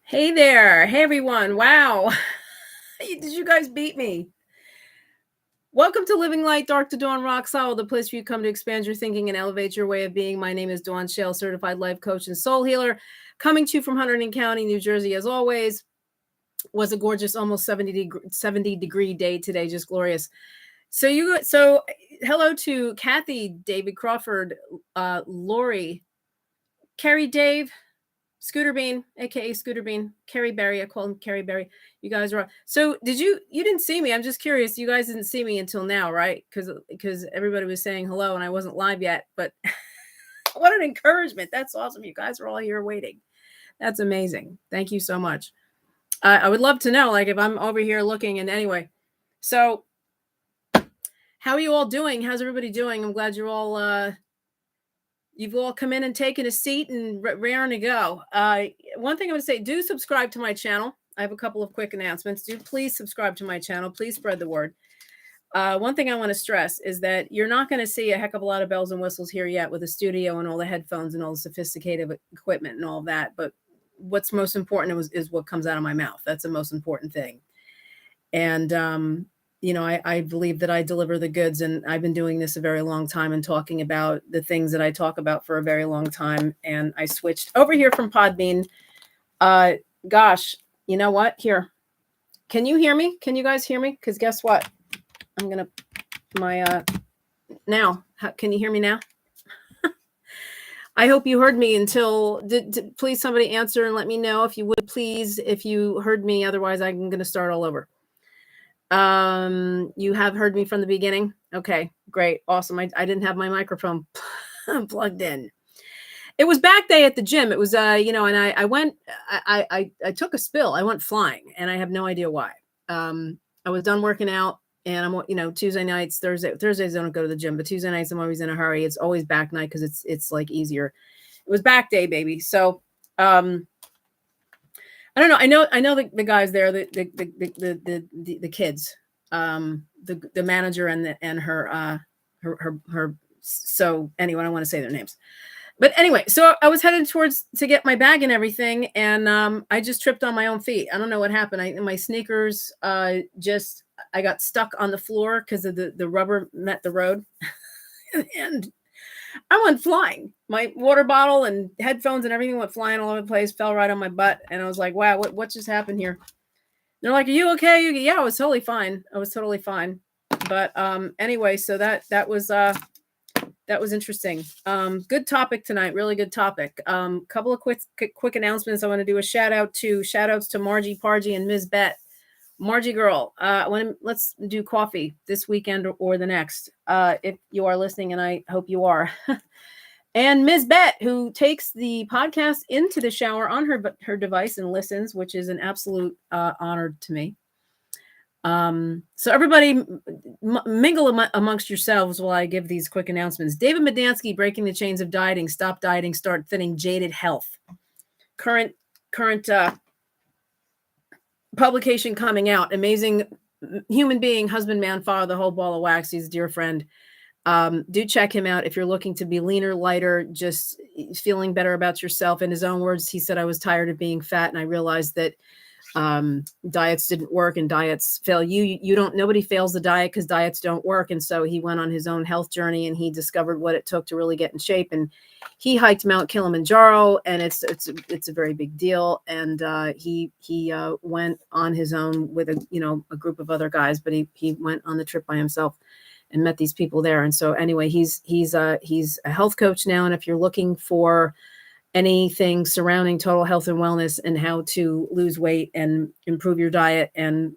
Hey there. Hey everyone. Wow. Did you guys beat me? Welcome to Living Light, Dark to Dawn, Rock Solid, the place where you come to expand your thinking and elevate your way of being. My name is Dawn Shale, certified life coach and soul healer, coming to you from Hunterdon County, New Jersey. As always, was a gorgeous, almost 70 degree day today, just glorious. So hello to Kathy, David Crawford, Lori, Carrie, Dave, Scooter Bean, aka Scooter Bean, Carrie Berry. I call him Carrie Berry. You guys are so. You didn't see me? I'm just curious. You guys didn't see me until now, right? Because everybody was saying hello and I wasn't live yet. But what an encouragement! That's awesome. You guys are all here waiting. That's amazing. Thank you so much. I would love to know, like, if I'm over here looking. And anyway, so how are you all doing? How's everybody doing? I'm glad you're all. You've all come in and taken a seat and raring to go. One thing I would say, do subscribe to my channel. I have a couple of quick announcements. Do please subscribe to my channel. Please spread the word. One thing I want to stress is that you're not going to see a heck of a lot of bells and whistles here yet with the studio and all the headphones and all the sophisticated equipment and all that. But what's most important is what comes out of my mouth. That's the most important thing. And I believe that I deliver the goods, and I've been doing this a very long time and talking about the things that I talk about for a very long time. And I switched over here from Podbean. Gosh, you know what? Here, can you hear me? Can you guys hear me? Because guess what? I'm gonna now. Can you hear me now? I hope you heard me until. Please, somebody answer and let me know if you would, please, if you heard me. Otherwise, I'm going to start all over. You have heard me from the beginning. Okay, great. Awesome. I didn't have my microphone plugged in. It was back day at the gym. It was, and I went, I took a spill. I went flying and I have no idea why. I was done working out and I'm, Tuesday nights, Thursdays I don't go to the gym, but Tuesday nights I'm always in a hurry. It's always back night because it's like easier. It was back day, baby. So, I don't know. I know the guys there, the kids, the manager and her. So anyway, I don't want to say their names, but anyway, so I was headed towards to get my bag and everything, and I just tripped on my own feet. I don't know what happened. My sneakers I got stuck on the floor because of the rubber met the road, and I went flying. My water bottle and headphones and everything went flying all over the place, fell right on my butt. And I was like, wow, what just happened here? They're like, are you okay? Yeah, I was totally fine. But anyway, so that was interesting. Good topic tonight. Really good topic. Couple of quick announcements. I want to do shout outs to Margie Pargie and Ms. Bet. Margie girl, let's do coffee this weekend or the next, if you are listening, and I hope you are. And Ms. Bet, who takes the podcast into the shower on her device and listens, which is an absolute honor to me. So everybody mingle amongst yourselves while I give these quick announcements. David Medansky, Breaking the Chains of Dieting, Stop Dieting, Start Thinning, Jaded Health. Current publication coming out. Amazing human being, husband, man, father, the whole ball of wax. He's a dear friend. Do check him out if you're looking to be leaner, lighter, just feeling better about yourself. In his own words, he said, I was tired of being fat, and I realized that diets didn't work and diets fail. Nobody fails the diet because diets don't work. And so he went on his own health journey and he discovered what it took to really get in shape. And he hiked Mount Kilimanjaro, and it's a very big deal. And he went on his own with a group of other guys, but he went on the trip by himself and met these people there. And so anyway, he's a health coach now. And if you're looking for anything surrounding total health and wellness and how to lose weight and improve your diet and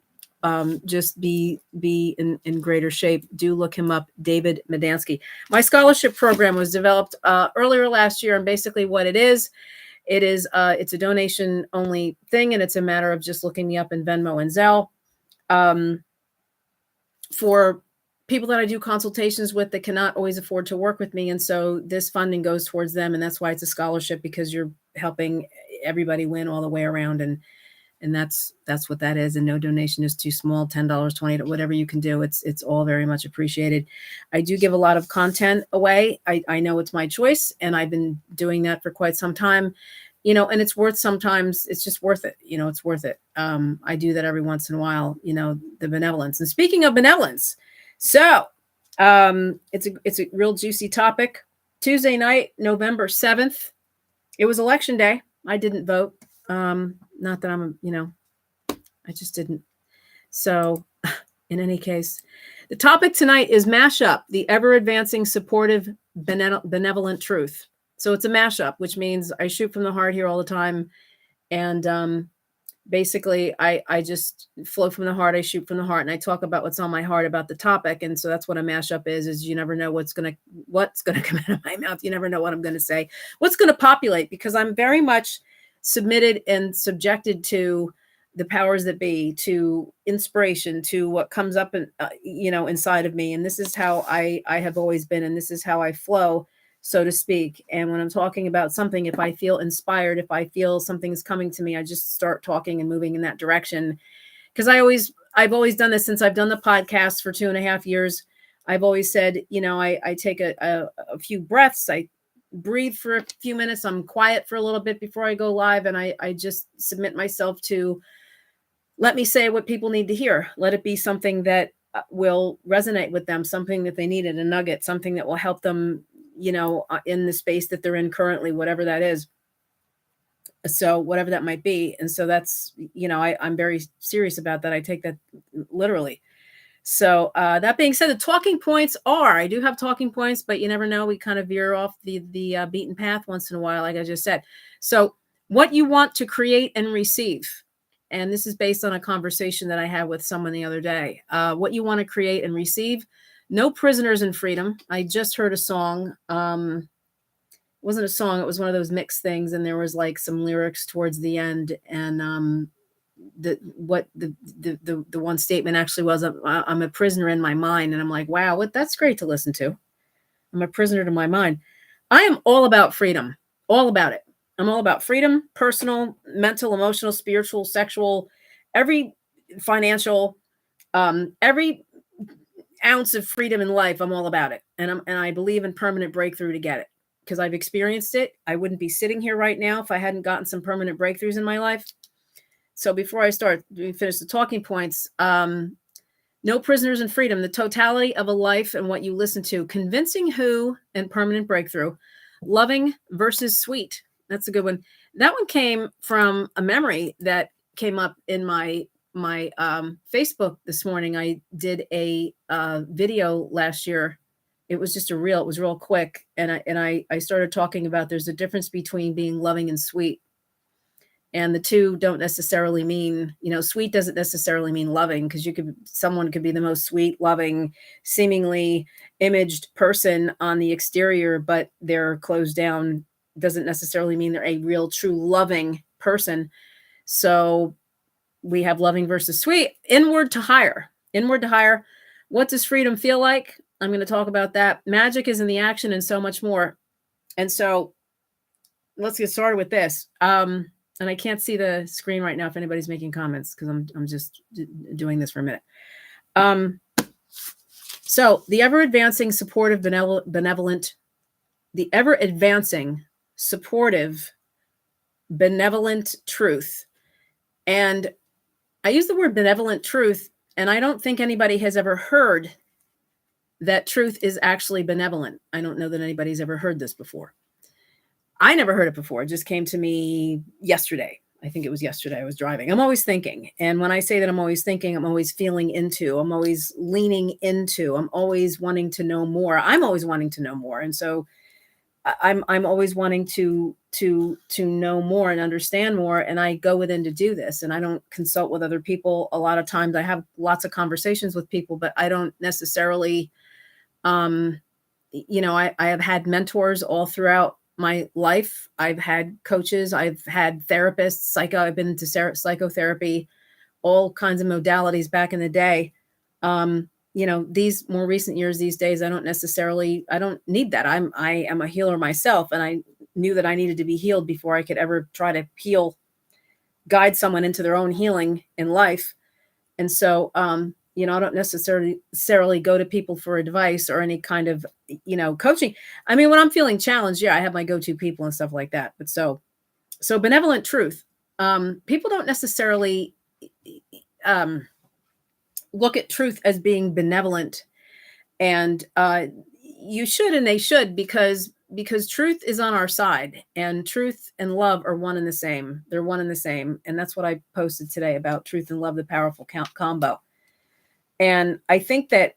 just be in greater shape, do look him up, David Medansky. My scholarship program was developed earlier last year, and basically what it's a donation only thing, and it's a matter of just looking me up in Venmo and Zelle. For people that I do consultations with that cannot always afford to work with me. And so this funding goes towards them. And that's why it's a scholarship, because you're helping everybody win all the way around. And that's what that is. And no donation is too small, $10, $20, whatever you can do. It's all very much appreciated. I do give a lot of content away. I know it's my choice, and I've been doing that for quite some time. and it's worth, sometimes it's just worth it. It's worth it. I do that every once in a while, the benevolence. And speaking of benevolence, so it's a real juicy topic. Tuesday night, November 7th, it was election day. I didn't vote. Not that I just didn't. So in any case, the topic tonight is mashup, the ever advancing, supportive, benevolent truth. So it's a mashup, which means I shoot from the heart here all the time. And basically, I just flow from the heart. I shoot from the heart, and I talk about what's on my heart about the topic. And so that's what a mashup is you never know what's gonna come out of my mouth. You never know what I'm gonna say, what's gonna populate, because I'm very much submitted and subjected to the powers that be, to inspiration, to what comes up inside of me. And this is how I have always been, and this is how I flow, so to speak. And when I'm talking about something, if I feel inspired, if I feel something's coming to me, I just start talking and moving in that direction. Because I've always done this since I've done the podcast for 2.5 years. I've always said, I take a few breaths, I breathe for a few minutes, I'm quiet for a little bit before I go live, and I just submit myself to, let me say what people need to hear. Let it be something that will resonate with them, something that they needed, a nugget, something that will help them, in the space that they're in currently, whatever that is. So whatever that might be. And so that's, I'm very serious about that. I take that literally. So that being said, the talking points are, I do have talking points, but you never know. We kind of veer off the beaten path once in a while, like I just said. So what you want to create and receive. And this is based on a conversation that I had with someone the other day. What you want to create and receive. No prisoners in freedom. I just heard a song. It wasn't a song. It was one of those mixed things. And there was like some lyrics towards the end. And the one statement actually was, I'm a prisoner in my mind. And I'm like, wow, that's great to listen to. I'm a prisoner to my mind. I am all about freedom, all about it. I'm all about freedom, personal, mental, emotional, spiritual, sexual, every financial, every ounce of freedom in life. I'm all about it. And I believe in permanent breakthrough to get it, because I've experienced it. I wouldn't be sitting here right now if I hadn't gotten some permanent breakthroughs in my life. So before I finish the talking points, no prisoners in freedom, the totality of a life and what you listen to, convincing who and permanent breakthrough, loving versus sweet. That's a good one. That one came from a memory that came up in my Facebook this morning. I did a video last year. It was just it was real quick. And I started talking about there's a difference between being loving and sweet. And the two don't necessarily mean, sweet doesn't necessarily mean loving, because someone could be the most sweet, loving, seemingly imaged person on the exterior, but they're closed down, doesn't necessarily mean they're a real, true, loving person. So we have loving versus sweet. Inward to higher. What does freedom feel like? I'm going to talk about that. Magic is in the action and so much more. And so let's get started with this. And I can't see the screen right now if anybody's making comments, because I'm just doing this for a minute. So the ever-advancing, supportive, benevolent, the ever-advancing, supportive, benevolent truth. And I use the word benevolent truth, and I don't think anybody has ever heard that truth is actually benevolent. I don't know that anybody's ever heard this before. I never heard it before. It just came to me yesterday. I think it was yesterday. I was driving. I'm always thinking. And when I say that I'm always thinking, I'm always feeling into, I'm always leaning into, I'm always wanting to know more. I'm always wanting to know more. And so I'm always wanting to know more and understand more. And I go within to do this. And I don't consult with other people. A lot of times I have lots of conversations with people, but I don't necessarily, I have had mentors all throughout my life. I've had coaches, I've had therapists, I've been into psychotherapy, all kinds of modalities back in the day. These more recent years, these days, I don't need that. I am a healer myself. And I knew that I needed to be healed before I could ever try to guide someone into their own healing in life. And so, I don't necessarily go to people for advice or any kind of, coaching. I mean, when I'm feeling challenged, I have my go-to people and stuff like that. But so So benevolent truth. People don't necessarily um, look at truth as being benevolent, and you should, and they should, because truth is on our side, and truth and love are one and the same. They're one and the same, and that's what I posted today about truth and love, the powerful combo. And I think that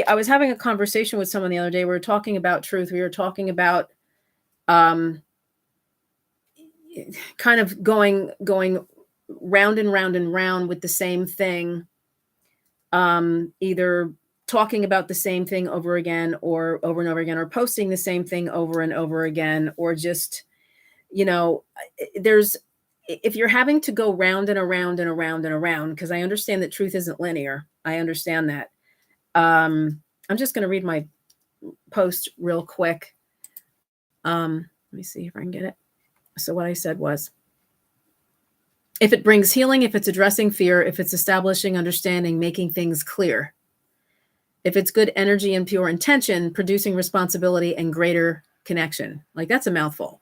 I was having a conversation with someone the other day. We were talking about truth. We were talking about um, kind of going round and round and round with the same thing, either talking about the same thing over again or over and over again, or posting the same thing over and over again, or just, you know, there's, if you're having to go round and around and around and around, because I understand that truth isn't linear. I understand that. I'm just going to read my post real quick. Let me see if I can get it. So what I said was, if it brings healing, if it's addressing fear, if it's establishing understanding, making things clear, if it's good energy and pure intention, producing responsibility and greater connection. Like, that's a mouthful.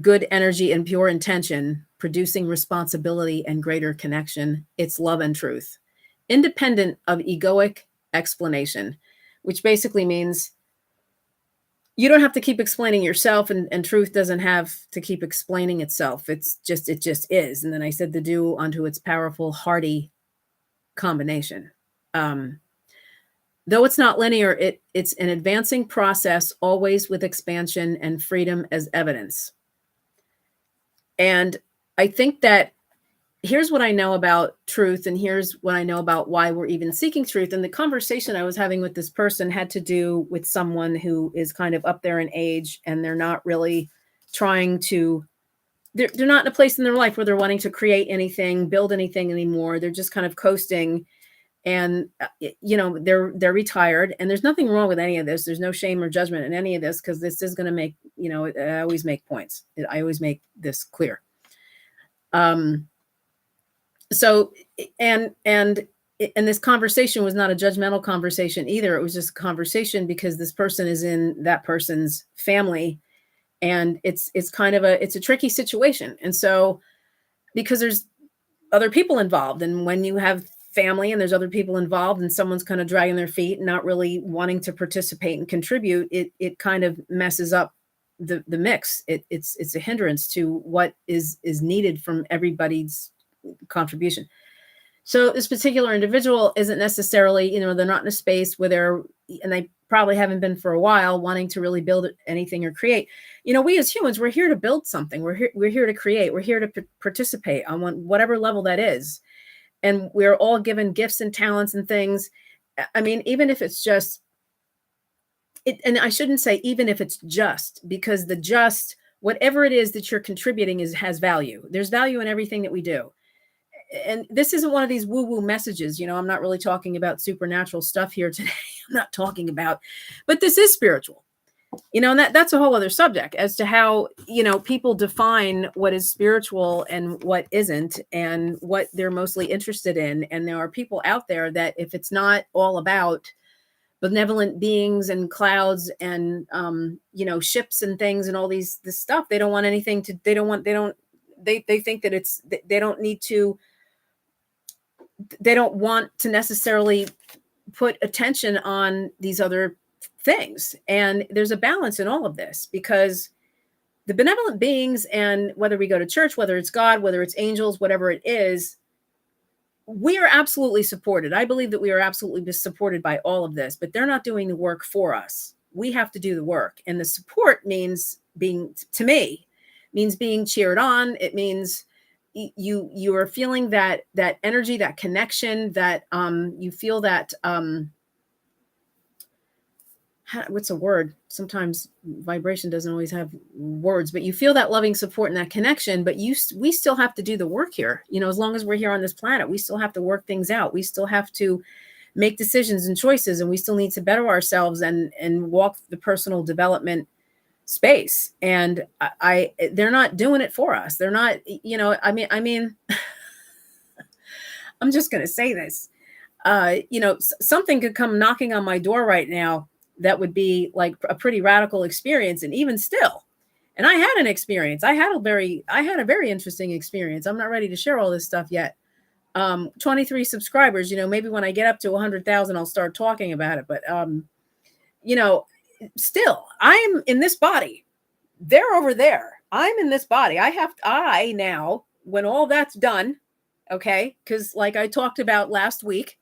Good energy and pure intention, producing responsibility and greater connection. It's love and truth, independent of egoic explanation, which basically means you don't have to keep explaining yourself, and truth doesn't have to keep explaining itself. It just is. And then I said, the due unto its powerful, hearty combination. Though it's not linear, it's an advancing process, always with expansion and freedom as evidence. And I think that here's what I know about truth, and here's what I know about why we're even seeking truth. And the conversation I was having with this person had to do with someone who is kind of up there in age, and they're not really trying to, they're not in a place in their life where they're wanting to create anything, build anything anymore. They're just kind of coasting. And they're retired, and there's nothing wrong with any of this. There's no shame or judgment in any of this, because this is going to make, I always make points. I always make this clear. So, and this conversation was not a judgmental conversation either. It was just a conversation because this person is in that person's family, and it's kind of it's a tricky situation. And so, because there's other people involved, and when you have family and there's other people involved, and someone's kind of dragging their feet and not really wanting to participate and contribute, it kind of messes up the mix. It's a hindrance to what is needed from everybody's contribution. So this particular individual isn't necessarily, they're not in a space where they're, and they probably haven't been for a while, wanting to really build anything or create. We as humans, we're here to build something. We're here to create. We're here to participate on whatever level that is. And we're all given gifts and talents and things. I mean, even if it's just it, and I shouldn't say even if it's just, because whatever it is that you're contributing has value. There's value in everything that we do. And this isn't one of these woo-woo messages. I'm not really talking about supernatural stuff here today. I'm not talking about, but this is spiritual. And that's a whole other subject as to how, people define what is spiritual and what isn't, and what they're mostly interested in. And there are people out there that if it's not all about benevolent beings and clouds and, ships and things and all this stuff, they don't want anything to, they think that they don't want to necessarily put attention on these other things. And there's a balance in all of this, because the benevolent beings, and whether we go to church, whether it's God, whether it's angels, whatever it is, we are absolutely supported. I believe that we are absolutely supported by all of this, but they're not doing the work for us. We have to do the work. And the support means being cheered on. It means you are feeling that energy, that connection, that you feel that what's a word? Sometimes vibration doesn't always have words, but you feel that loving support and that connection. But we still have to do the work here. As long as we're here on this planet, we still have to work things out. We still have to make decisions and choices, and we still need to better ourselves and walk the personal development space. And they're not doing it for us. They're not, I mean, I'm just going to say this, something could come knocking on my door right now that would be like a pretty radical experience. And even still, And I had an experience. I had a very interesting experience. I'm not ready to share all this stuff yet. 23 subscribers, maybe when I get up to 100,000, I'll start talking about it. But, you know, still, I'm in this body. They're over there. I'm in this body. I now, when all that's done, okay, because like I talked about last week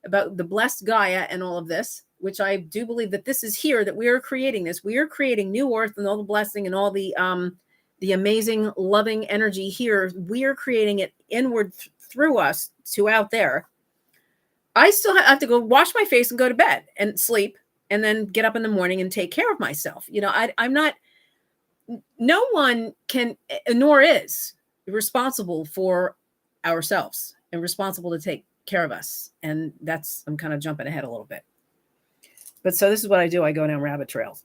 about the blessed Gaia and all of this, which I do believe that this is here, that we are creating this. We are creating new earth and all the blessing and all the amazing loving energy here. We are creating it inward through us to out there. I still have to go wash my face and go to bed and sleep and then get up in the morning and take care of myself. I'm not, no one can, nor is responsible for ourselves and responsible to take care of us. And I'm kind of jumping ahead a little bit. But so this is what I do. I go down rabbit trails.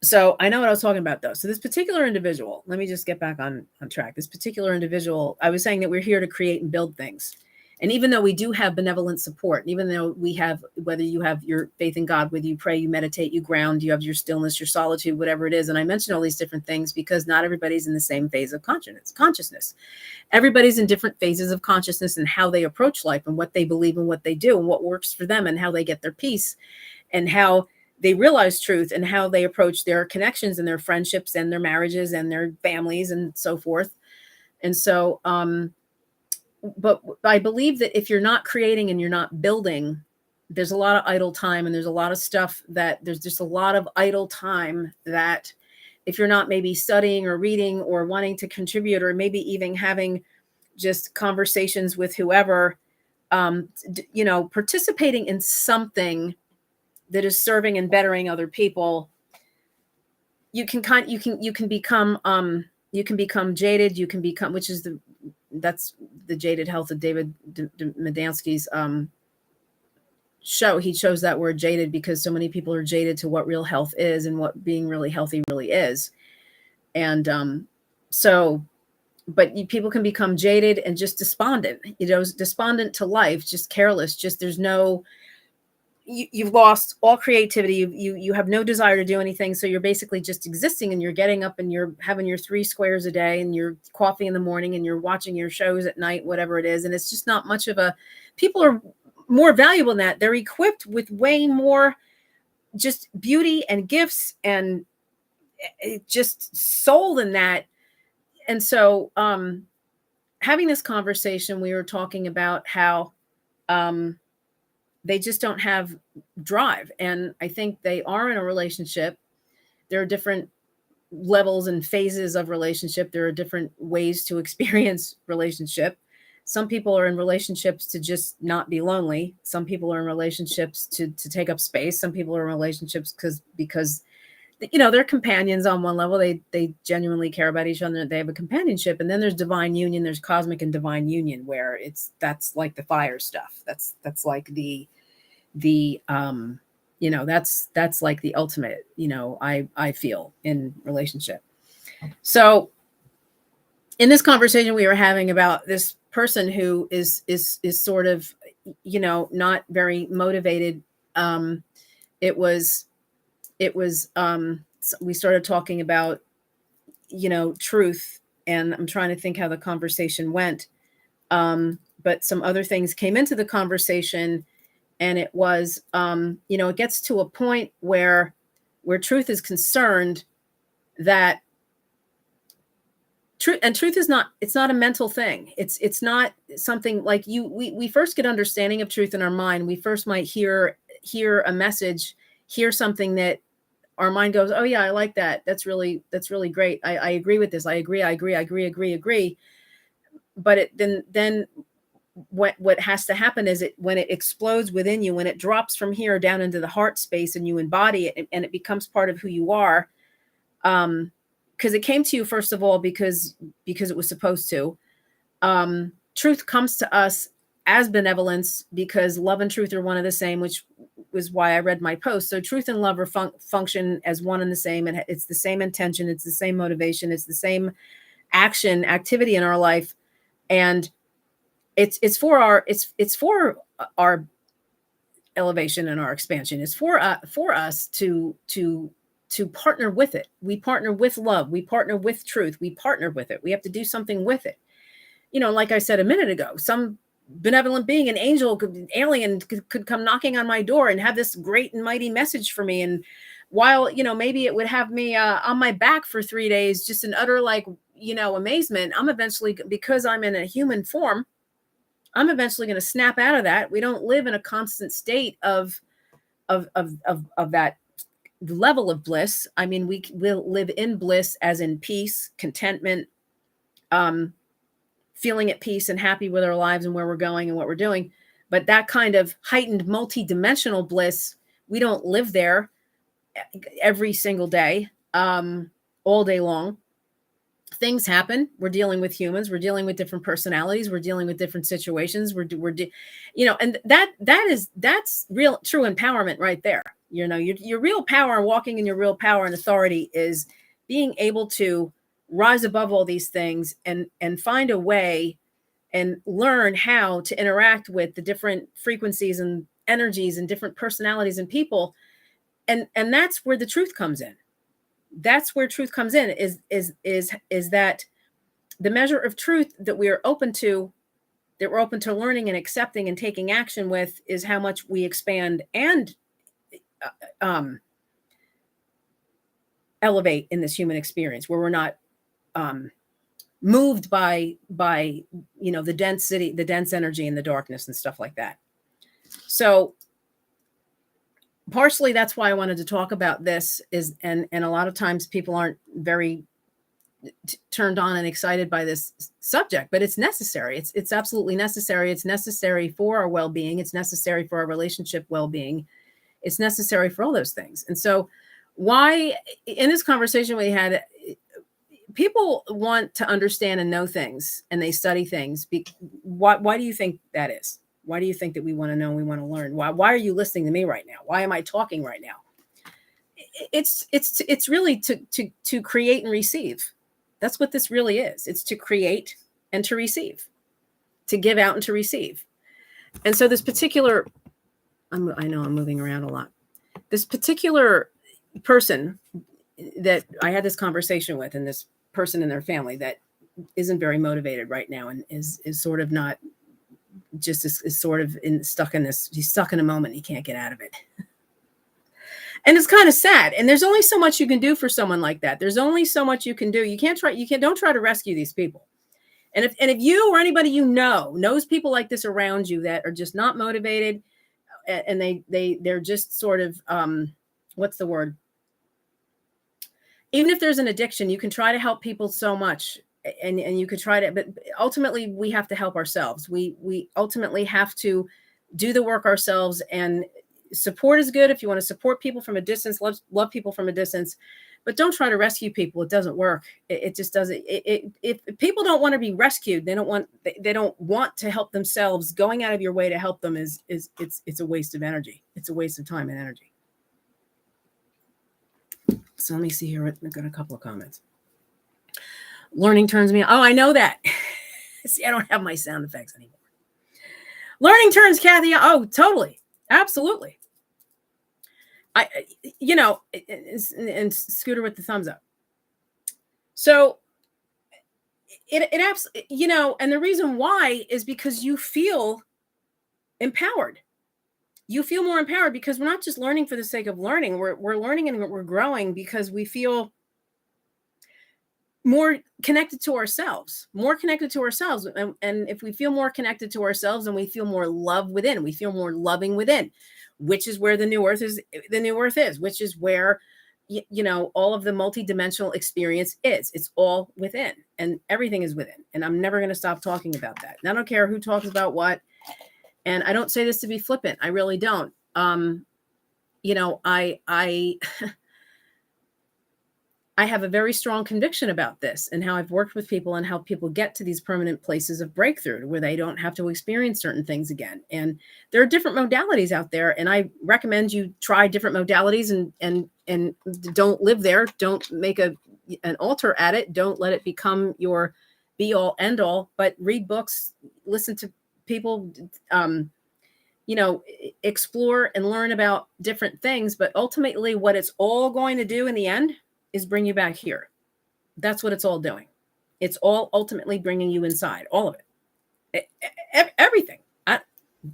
So I know what I was talking about, though. So this particular individual, let me just get back on track. This particular individual, I was saying that we're here to create and build things. And even though we do have benevolent support, even though we have, whether you have your faith in God, whether you pray, you meditate, you ground, you have your stillness, your solitude, whatever it is. And I mention all these different things because not everybody's in the same phase of consciousness. Everybody's in different phases of consciousness and how they approach life and what they believe and what they do and what works for them and how they get their peace and how they realize truth and how they approach their connections and their friendships and their marriages and their families and so forth. And so, but I believe that if you're not creating and you're not building, there's a lot of idle time and there's a lot of stuff that there's just a lot of idle time that if you're not maybe studying or reading or wanting to contribute or maybe even having just conversations with whoever, participating in something that is serving and bettering other people, you can become jaded. You can become, that's the jaded health of David Medansky's show. He chose that word jaded because so many people are jaded to what real health is and what being really healthy really is. And people can become jaded and just despondent, despondent to life, just careless, just there's no, you've lost all creativity. You have no desire to do anything. So you're basically just existing and you're getting up and you're having your 3 squares a day and your coffee in the morning and you're watching your shows at night, whatever it is. And it's just not much of people are more valuable than that. They're equipped with way more just beauty and gifts and just soul than that. And so, having this conversation, we were talking about how, they just don't have drive. And I think they are in a relationship. There are different levels and phases of relationship. There are different ways to experience relationship. Some people are in relationships to just not be lonely. Some people are in relationships to take up space. Some people are in relationships because they're companions on one level. They genuinely care about each other. They have a companionship. And then there's divine union. There's cosmic and divine union where that's like the fire stuff. That's like that's like the ultimate, I feel in relationship. So in this conversation we were having about this person who is sort of, not very motivated. We started talking about, truth, and I'm trying to think how the conversation went. But some other things came into the conversation. And it was, it gets to a point where truth is concerned, that truth is not, it's not a mental thing. It's not something like we first get understanding of truth in our mind. We first might hear a message, hear something that our mind goes, oh yeah, I like that. That's really great. I agree with this. I agree. But then what has to happen is when it explodes within you, when it drops from here down into the heart space and you embody it and it becomes part of who you are, because it came to you first of all because it was supposed to. Truth comes to us as benevolence because love and truth are one and the same, which was why I read my post. So truth and love are function as one and the same, and it's the same intention, it's the same motivation, it's the same activity in our life, and it's for our elevation and our expansion. It's for us to partner with it. We partner with love. We partner with truth. We partner with it. We have to do something with it. Like I said a minute ago, some benevolent being, an angel, alien could come knocking on my door and have this great and mighty message for me. And while, maybe it would have me on my back for 3 days, just in utter amazement, I'm eventually, because I'm in a human form, I'm eventually going to snap out of that. We don't live in a constant state of that level of bliss. I mean, we will live in bliss as in peace, contentment, feeling at peace and happy with our lives and where we're going and what we're doing. But that kind of heightened multi-dimensional bliss, we don't live there every single day, all day long. Things happen. We're dealing with humans. We're dealing with different personalities. We're dealing with different situations. And that's real, true empowerment right there. Your real power, walking in your real power and authority, is being able to rise above all these things and find a way and learn how to interact with the different frequencies and energies and different personalities and people. And that's where the truth comes in. That's where truth comes in, is that the measure of truth that we are open to, that we're open to learning and accepting and taking action with, is how much we expand and elevate in this human experience, where we're not moved by the density, the dense energy and the darkness and stuff like that. So partially that's why I wanted to talk about this, and a lot of times people aren't very turned on and excited by this subject, but it's necessary. It's absolutely necessary. It's necessary for our well-being. It's necessary for our relationship well-being. It's necessary for all those things. And so why, in this conversation we had, people want to understand and know things, and they study things. Why do you think that is? Why do you think that we want to know and we want to learn? Why are you listening to me right now? Why am I talking right now? It's really to create and receive. That's what this really is. It's to create and to receive, to give out and to receive. And so this particular, I know I'm moving around a lot. This particular person that I had this conversation with, and this person and their family that isn't very motivated right now, and is sort of not, just is sort of stuck in this, he's stuck in a moment, he can't get out of it. And it's kind of sad. And there's only so much you can do for someone like that. There's only so much you can do. Don't try to rescue these people. And if you or anybody knows people like this around you that are just not motivated, and they're just sort of, what's the word? Even if there's an addiction, you can try to help people so much, and you could try to, but ultimately we have to help ourselves. We ultimately have to do the work ourselves. And support is good if you want to support people from a distance, love people from a distance, but don't try to rescue people. It doesn't work. It just doesn't. If people don't want to be rescued, they don't want to help themselves. Going out of your way to help them it's a waste of energy. It's a waste of time and energy. So let me see here. I've got a couple of comments. Learning turns me on. Oh, I know that. See, I don't have my sound effects anymore. Learning turns Kathy on. Oh, totally. Absolutely. And Scooter with the thumbs up. So it absolutely, and the reason why is because you feel empowered. You feel more empowered because we're not just learning for the sake of learning. We're learning and we're growing because we feel more connected to ourselves. And if we feel more connected to ourselves, then we feel more love within. We feel more loving within, which is where the new earth is, which is where, all of the multidimensional experience is. It's all within, and everything is within. And I'm never going to stop talking about that. And I don't care who talks about what. And I don't say this to be flippant. I really don't. I have a very strong conviction about this, and how I've worked with people and helped people get to these permanent places of breakthrough where they don't have to experience certain things again. And there are different modalities out there, and I recommend you try different modalities and don't live there. Don't make an altar at it. Don't let it become your be all end all, but read books, listen to people, explore and learn about different things. But ultimately, what it's all going to do in the end is bring you back here. That's what it's all doing. It's all ultimately bringing you inside, all of it, everything.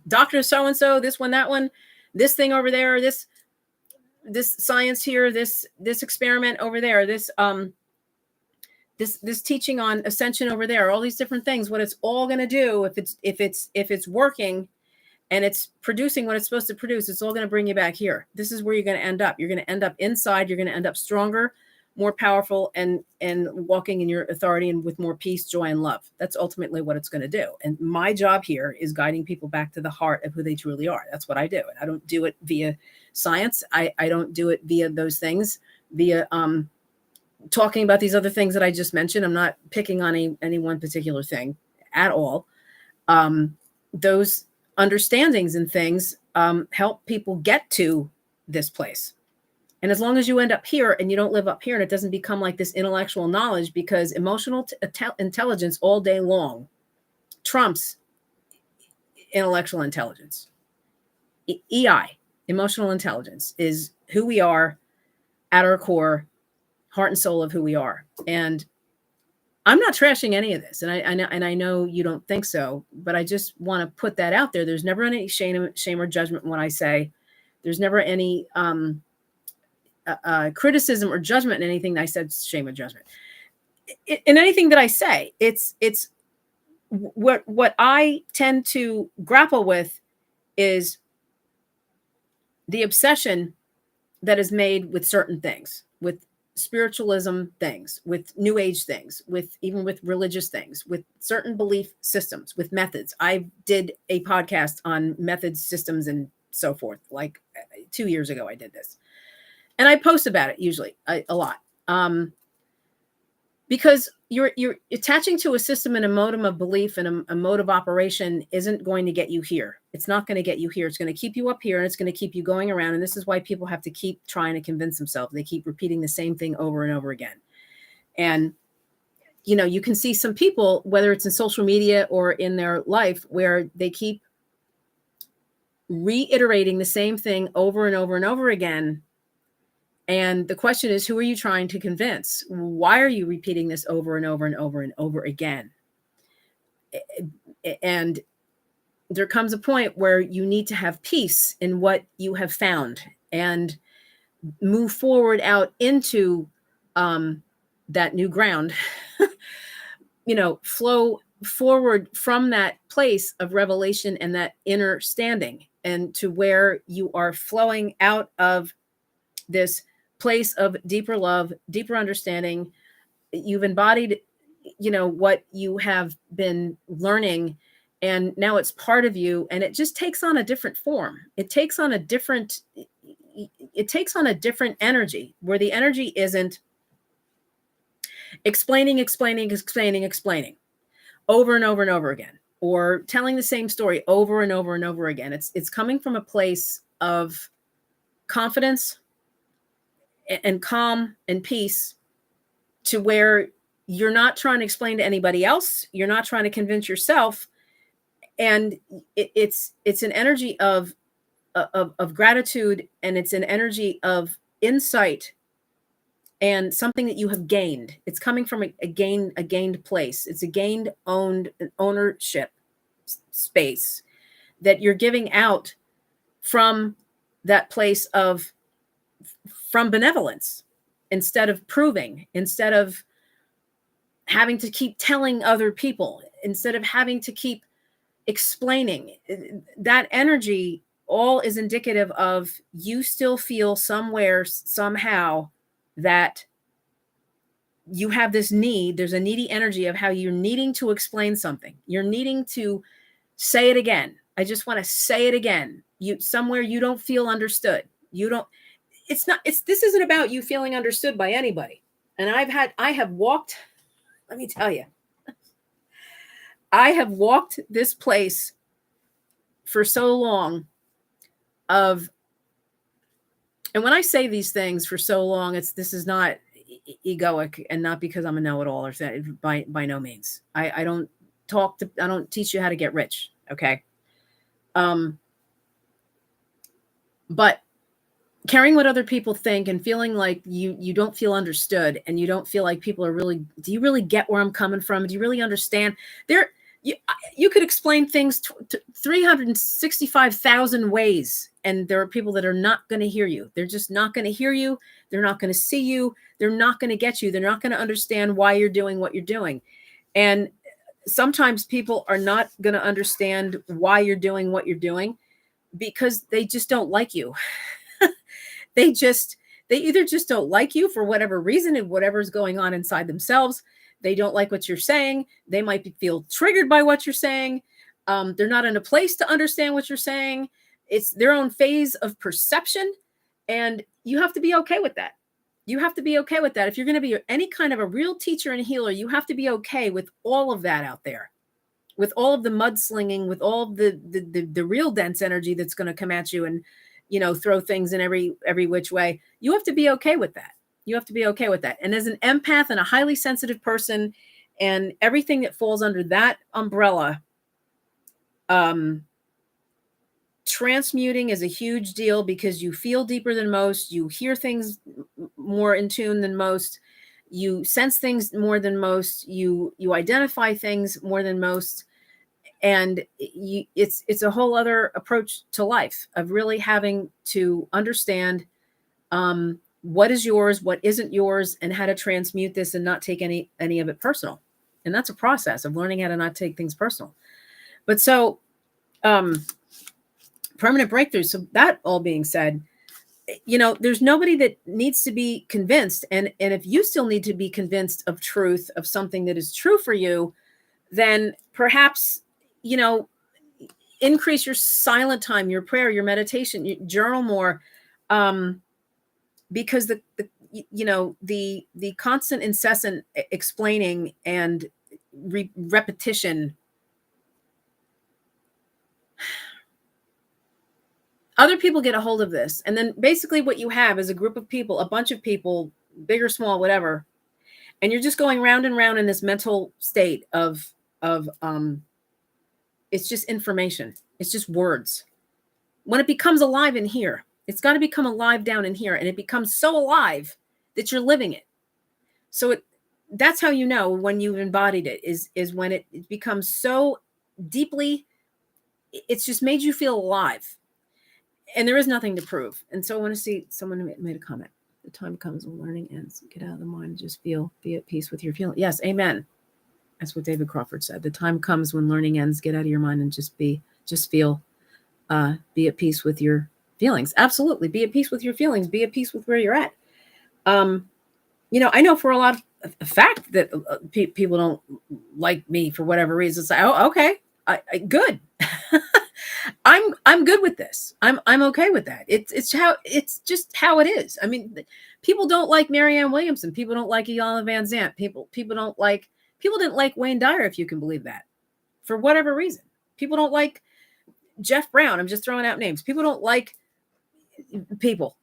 Dr. So-and-so, this one, that one, this thing over there, this science here, this experiment over there, this teaching on ascension over there, all these different things. What it's all going to do, if it's working and it's producing what it's supposed to produce, it's all going to bring you back here. This is where you're going to end up. You're going to end up inside. You're going to end up stronger, more powerful, and walking in your authority and with more peace, joy, and love. That's ultimately what it's going to do. And my job here is guiding people back to the heart of who they truly are. That's what I do. And I don't do it via science. I don't do it via those things, via talking about these other things that I just mentioned. I'm not picking on any one particular thing at all. Those understandings and things help people get to this place. And as long as you end up here and you don't live up here and it doesn't become like this intellectual knowledge, because emotional intelligence all day long trumps intellectual intelligence. EI, emotional intelligence, is who we are at our core, heart and soul of who we are. And I'm not trashing any of this. And I know you don't think so, but I just want to put that out there. There's never any shame or judgment when I say there's never any criticism or judgment in anything that I said, shame or judgment. In anything that I say, it's what I tend to grapple with is the obsession that is made with certain things, with spiritualism things, with new age things, even with religious things, with certain belief systems, with methods. I did a podcast on methods, systems, and so forth. Like 2 years ago, I did this. And I post about it usually a lot, because you're attaching to a system and a modem of belief and a mode of operation isn't going to get you here. It's not going to get you here. It's going to keep you up here and it's going to keep you going around. And this is why people have to keep trying to convince themselves. They keep repeating the same thing over and over again. And, you can see some people, whether it's in social media or in their life, where they keep reiterating the same thing over and over and over again. And the question is, who are you trying to convince? Why are you repeating this over and over and over and over again? And there comes a point where you need to have peace in what you have found and move forward out into that new ground, flow forward from that place of revelation and that inner standing, and to where you are flowing out of this place of deeper love, deeper understanding. You've embodied, what you have been learning, and now it's part of you, and it just takes on a different form. It takes on a different energy, where the energy isn't explaining over and over and over again, or telling the same story over and over and over again. It's coming from a place of confidence and calm and peace, to where you're not trying to explain to anybody else. You're not trying to convince yourself. And it's an energy of gratitude, and it's an energy of insight and something that you have gained. It's coming from a gained place. It's a gained ownership space that you're giving out from that place from benevolence, instead of proving, instead of having to keep telling other people, instead of having to keep explaining. That energy all is indicative of you still feel somewhere, somehow, that you have this need. There's a needy energy of how you're needing to explain something. You're needing to say it again. I just want to say it again. Somewhere you don't feel understood. This isn't about you feeling understood by anybody. And I have walked, let me tell you, I have walked this place for so long and when I say these things for so long, this is not egoic, and not because I'm a know-it-all, or by no means. I don't teach you how to get rich. Okay. But caring what other people think and feeling like you don't feel understood, and you don't feel like people are really, do you really get where I'm coming from? Do you really understand? There, you, you could explain things to 365,000 ways, and there are people that are not going to hear you. They're just not going to hear you. They're not going to see you. They're not going to get you. They're not going to understand why you're doing what you're doing. And sometimes people are not going to understand why you're doing what you're doing because they just don't like you. they just they either just don't like you for whatever reason, and whatever's going on inside themselves. They don't like what you're saying. They might feel triggered by what you're saying. They're not in a place to understand what you're saying. It's their own phase of perception, and you have to be okay with that. You have to be okay with that. If you're going to be any kind of a real teacher and healer, you have to be okay with all of that out there, with all of the mudslinging, with all of the real dense energy that's going to come at you and, throw things in every which way. You have to be okay with that. You have to be okay with that. And as an empath and a highly sensitive person, and everything that falls under that umbrella, transmuting is a huge deal, because you feel deeper than most, you hear things more in tune than most, you sense things more than most, you identify things more than most, and it's a whole other approach to life, of really having to understand what is yours, what isn't yours, and how to transmute this and not take any of it personal. And that's a process of learning how to not take things personal. But so permanent breakthroughs. So that all being said, there's nobody that needs to be convinced. And if you still need to be convinced of truth, of something that is true for you, then perhaps, increase your silent time, your prayer, your meditation, you journal more. Because the constant incessant explaining and repetition, other people get a hold of this, and then basically what you have is a group of people, a bunch of people, big or small, whatever, and you're just going round and round in this mental state of it's just information, it's just words. When it becomes alive in here, it's got to become alive down in here, and it becomes so alive that you're living it. So that's how you know when you've embodied it, is when it becomes so deeply, it's just made you feel alive. And there is nothing to prove. And so I want to see, someone made a comment. The time comes when learning ends. Get out of the mind, just feel, be at peace with your feeling. Yes, amen. That's what David Crawford said. The time comes when learning ends. Get out of your mind and just feel, be at peace with your feelings. Absolutely. Be at peace with your feelings. Be at peace with where you're at. I know for a lot of a fact that people don't like me for whatever reason. It's like, oh, okay, good. I'm good with this. I'm okay with that. It's just how it is. I mean, people don't like Marianne Williamson. People don't like Iyanla Vanzant. People didn't like Wayne Dyer, if you can believe that, for whatever reason. People don't like Jeff Brown. I'm just throwing out names. People don't like people,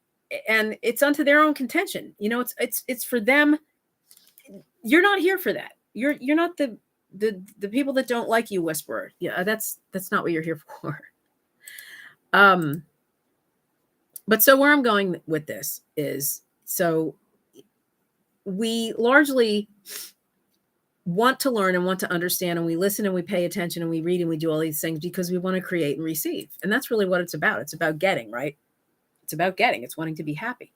and it's unto their own contention. It's for them. You're not here for that. You're not the people that don't like you, whisperer. Yeah, that's not what you're here for. But so where I'm going with this is, so we largely want to learn and want to understand, and we listen and we pay attention and we read and we do all these things because we want to create and receive. And that's really what it's about. It's about getting, right? It's about getting. It's wanting to be happy.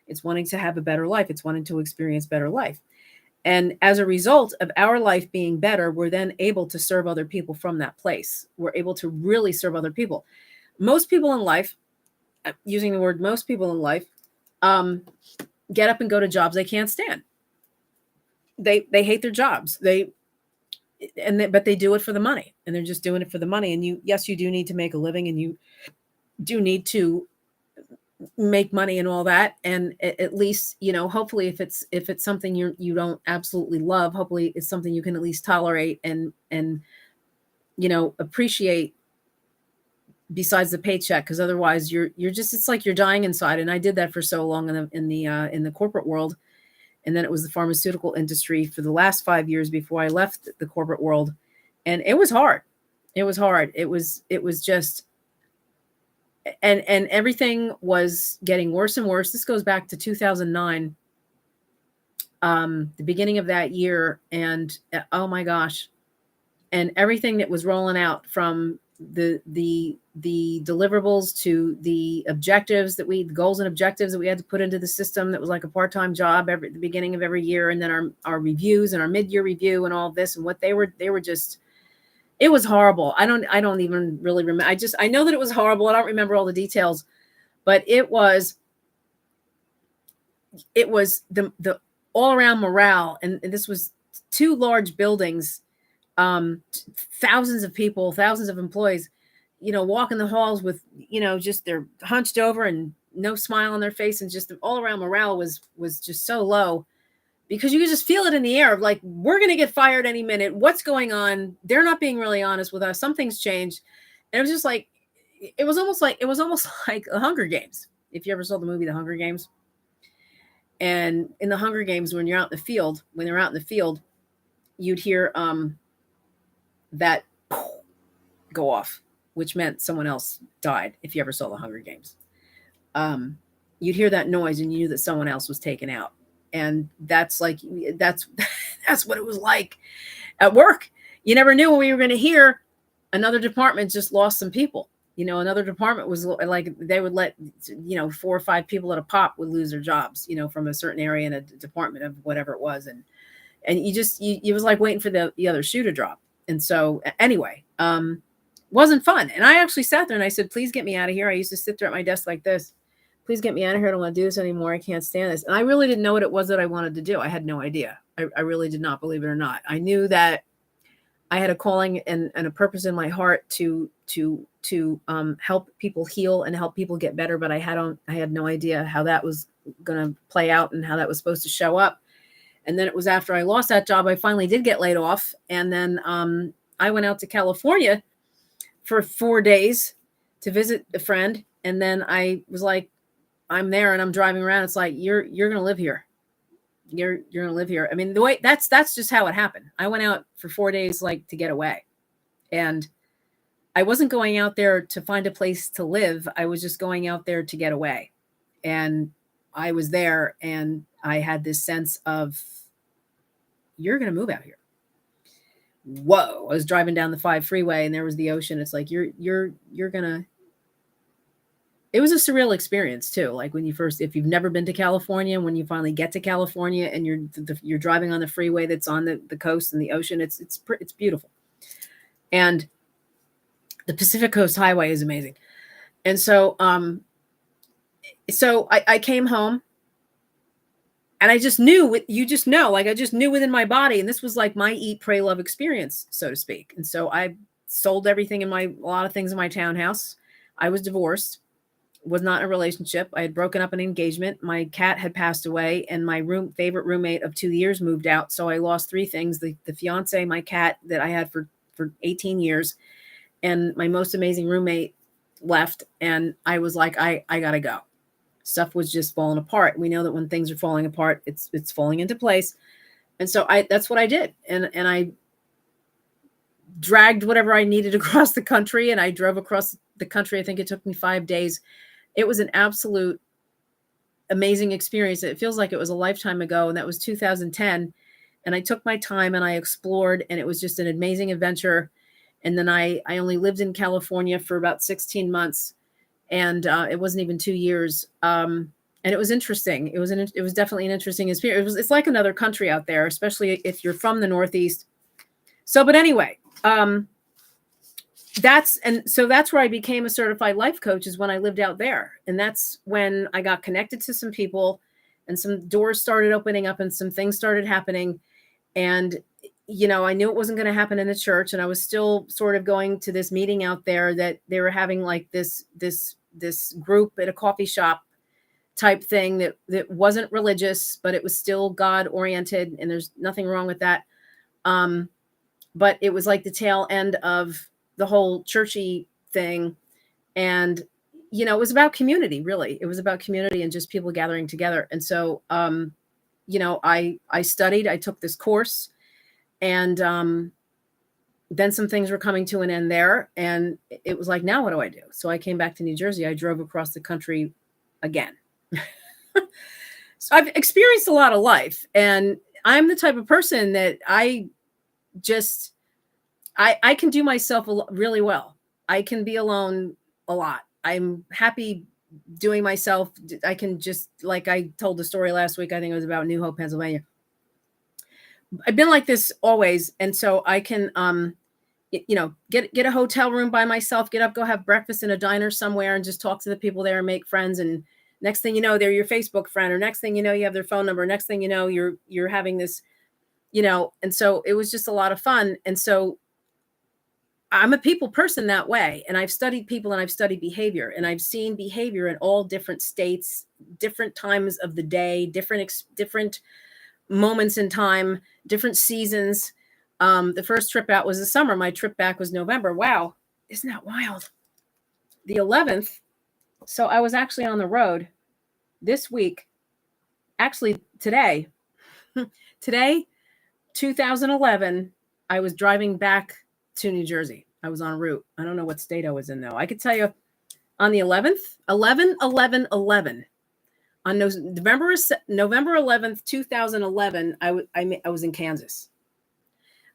It's wanting to have a better life. It's wanting to experience better life. And as a result of our life being better, we're then able to serve other people from that place. We're able to really serve other people. Most people in life, using the word most people in life, get up and go to jobs they can't stand. They hate their jobs. But they do it for the money, and they're just doing it for the money. And you do need to make a living, and you do need to make money and all that. And at least, hopefully if it's something you don't absolutely love, hopefully it's something you can at least tolerate and appreciate besides the paycheck. Because otherwise you're just, it's like you're dying inside. And I did that for so long in the corporate world. And then it was the pharmaceutical industry for the last 5 years before I left the corporate world. And it was hard. It was hard. It was just, and everything was getting worse and worse. This goes back to 2009, the beginning of that year, and oh my gosh, and everything that was rolling out from the deliverables to the objectives that the goals and objectives that we had to put into the system, that was like a part-time job at the beginning of every year, and then our reviews and our mid-year review and all this, and what they were just, it was horrible. I don't even really remember. I know that it was horrible. I don't remember all the details, but it was the all around morale, and this was two large buildings, thousands of people, thousands of employees, walking the halls with, just they're hunched over and no smile on their face, and just all around morale was just so low, because you could just feel it in the air of like, we're going to get fired any minute. What's going on? They're not being really honest with us. Something's changed. And it was just like, it was almost like The Hunger Games. If you ever saw the movie The Hunger Games. And in The Hunger Games, when they're out in the field, you'd hear that go off, which meant someone else died. If you ever saw The Hunger Games, you'd hear that noise and you knew that someone else was taken out. And that's what it was like at work. You never knew when we were going to hear another department just lost some people. Another department was like, they would let, 4 or 5 people at a pop would lose their jobs, from a certain area in a department of whatever it was. And you was like waiting for the other shoe to drop. And so anyway, wasn't fun. And I actually sat there and I said, please get me out of here. I used to sit there at my desk like this. Please get me out of here. I don't want to do this anymore. I can't stand this. And I really didn't know what it was that I wanted to do. I had no idea. I really did not, believe it or not. I knew that I had a calling and a purpose in my heart to help people heal and help people get better. But I had no idea how that was going to play out and how that was supposed to show up. And then it was after I lost that job, I finally did get laid off. And then I went out to California for 4 days to visit a friend. And then I was like, I'm there and I'm driving around. It's like, you're going to live here. You're going to live here. I mean, the way that's just how it happened. I went out for 4 days, like, to get away. And I wasn't going out there to find a place to live. I was just going out there to get away. And I was there and I had this sense of, you're going to move out here. Whoa. I was driving down the 5 freeway and there was the ocean. It's like, you're going to, it was a surreal experience too. Like if you've never been to California, when you finally get to California and you're driving on the freeway that's on the coast and the ocean, it's beautiful. And the Pacific Coast Highway is amazing. And so, I came home and I just knew, I just knew within my body. And this was like my eat, pray, love experience, so to speak. And so I sold everything a lot of things in my townhouse. I was divorced. Was not in a relationship. I had broken up an engagement. My cat had passed away, and my favorite roommate of 2 years moved out. So I lost 3 things: the fiance, my cat that I had for 18 years, and my most amazing roommate left. And I was like, I gotta go. Stuff was just falling apart. We know that when things are falling apart, it's falling into place. And so that's what I did. And I dragged whatever I needed across the country, and I drove across the country. I think it took me 5 days. It was an absolute amazing experience. It feels like it was a lifetime ago, and that was 2010. And I took my time and I explored, and it was just an amazing adventure. And then I only lived in California for about 16 months, and it wasn't even 2 years. And it was interesting. It was definitely an interesting experience. It's like another country out there, especially if you're from the Northeast. But anyway, that's where I became a certified life coach, is when I lived out there. And that's when I got connected to some people, and some doors started opening up and some things started happening. And, I knew it wasn't going to happen in the church. And I was still sort of going to this meeting out there that they were having, like this group at a coffee shop type thing that wasn't religious, but it was still God oriented. And there's nothing wrong with that. But it was like the tail end of the whole churchy thing. And, it was about community, really. It was about community and just people gathering together. And so, I studied, I took this course, and then some things were coming to an end there. And it was like, now what do I do? So I came back to New Jersey. I drove across the country again. So I've experienced a lot of life. And I'm the type of person that I can do myself really well. I can be alone a lot. I'm happy doing myself. I can just, like I told the story last week, I think it was about New Hope, Pennsylvania. I've been like this always. And so I can, get a hotel room by myself, get up, go have breakfast in a diner somewhere and just talk to the people there and make friends. And next thing you know, they're your Facebook friend, or next thing you know, you have their phone number. Next thing you know, you're having this, and so it was just a lot of fun. And so I'm a people person that way. And I've studied people and I've studied behavior, and I've seen behavior in all different states, different times of the day, different moments in time, different seasons. The first trip out was the summer. My trip back was November. Wow. Isn't that wild? The 11th. So I was actually on the road this week. Actually, today, 2011, I was driving back to New Jersey. I was en route. I don't know what state I was in, though. I could tell you on the 11th, 11/11/11, on November 11th, 2011, I was in Kansas.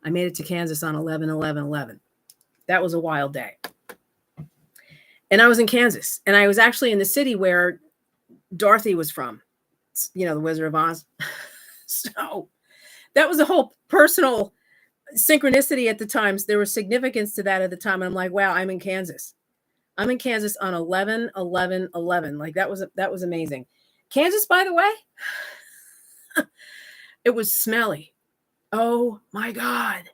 I made it to Kansas on 11/11/11. That was a wild day. And I was in Kansas. And I was actually in the city where Dorothy was from, the Wizard of Oz. So that was a whole personal synchronicity at the time. So there was significance to that at the time. And I'm like, wow, I'm in Kansas. I'm in Kansas on 11/11/11. Like that was amazing. Kansas, by the way, it was smelly. Oh my God.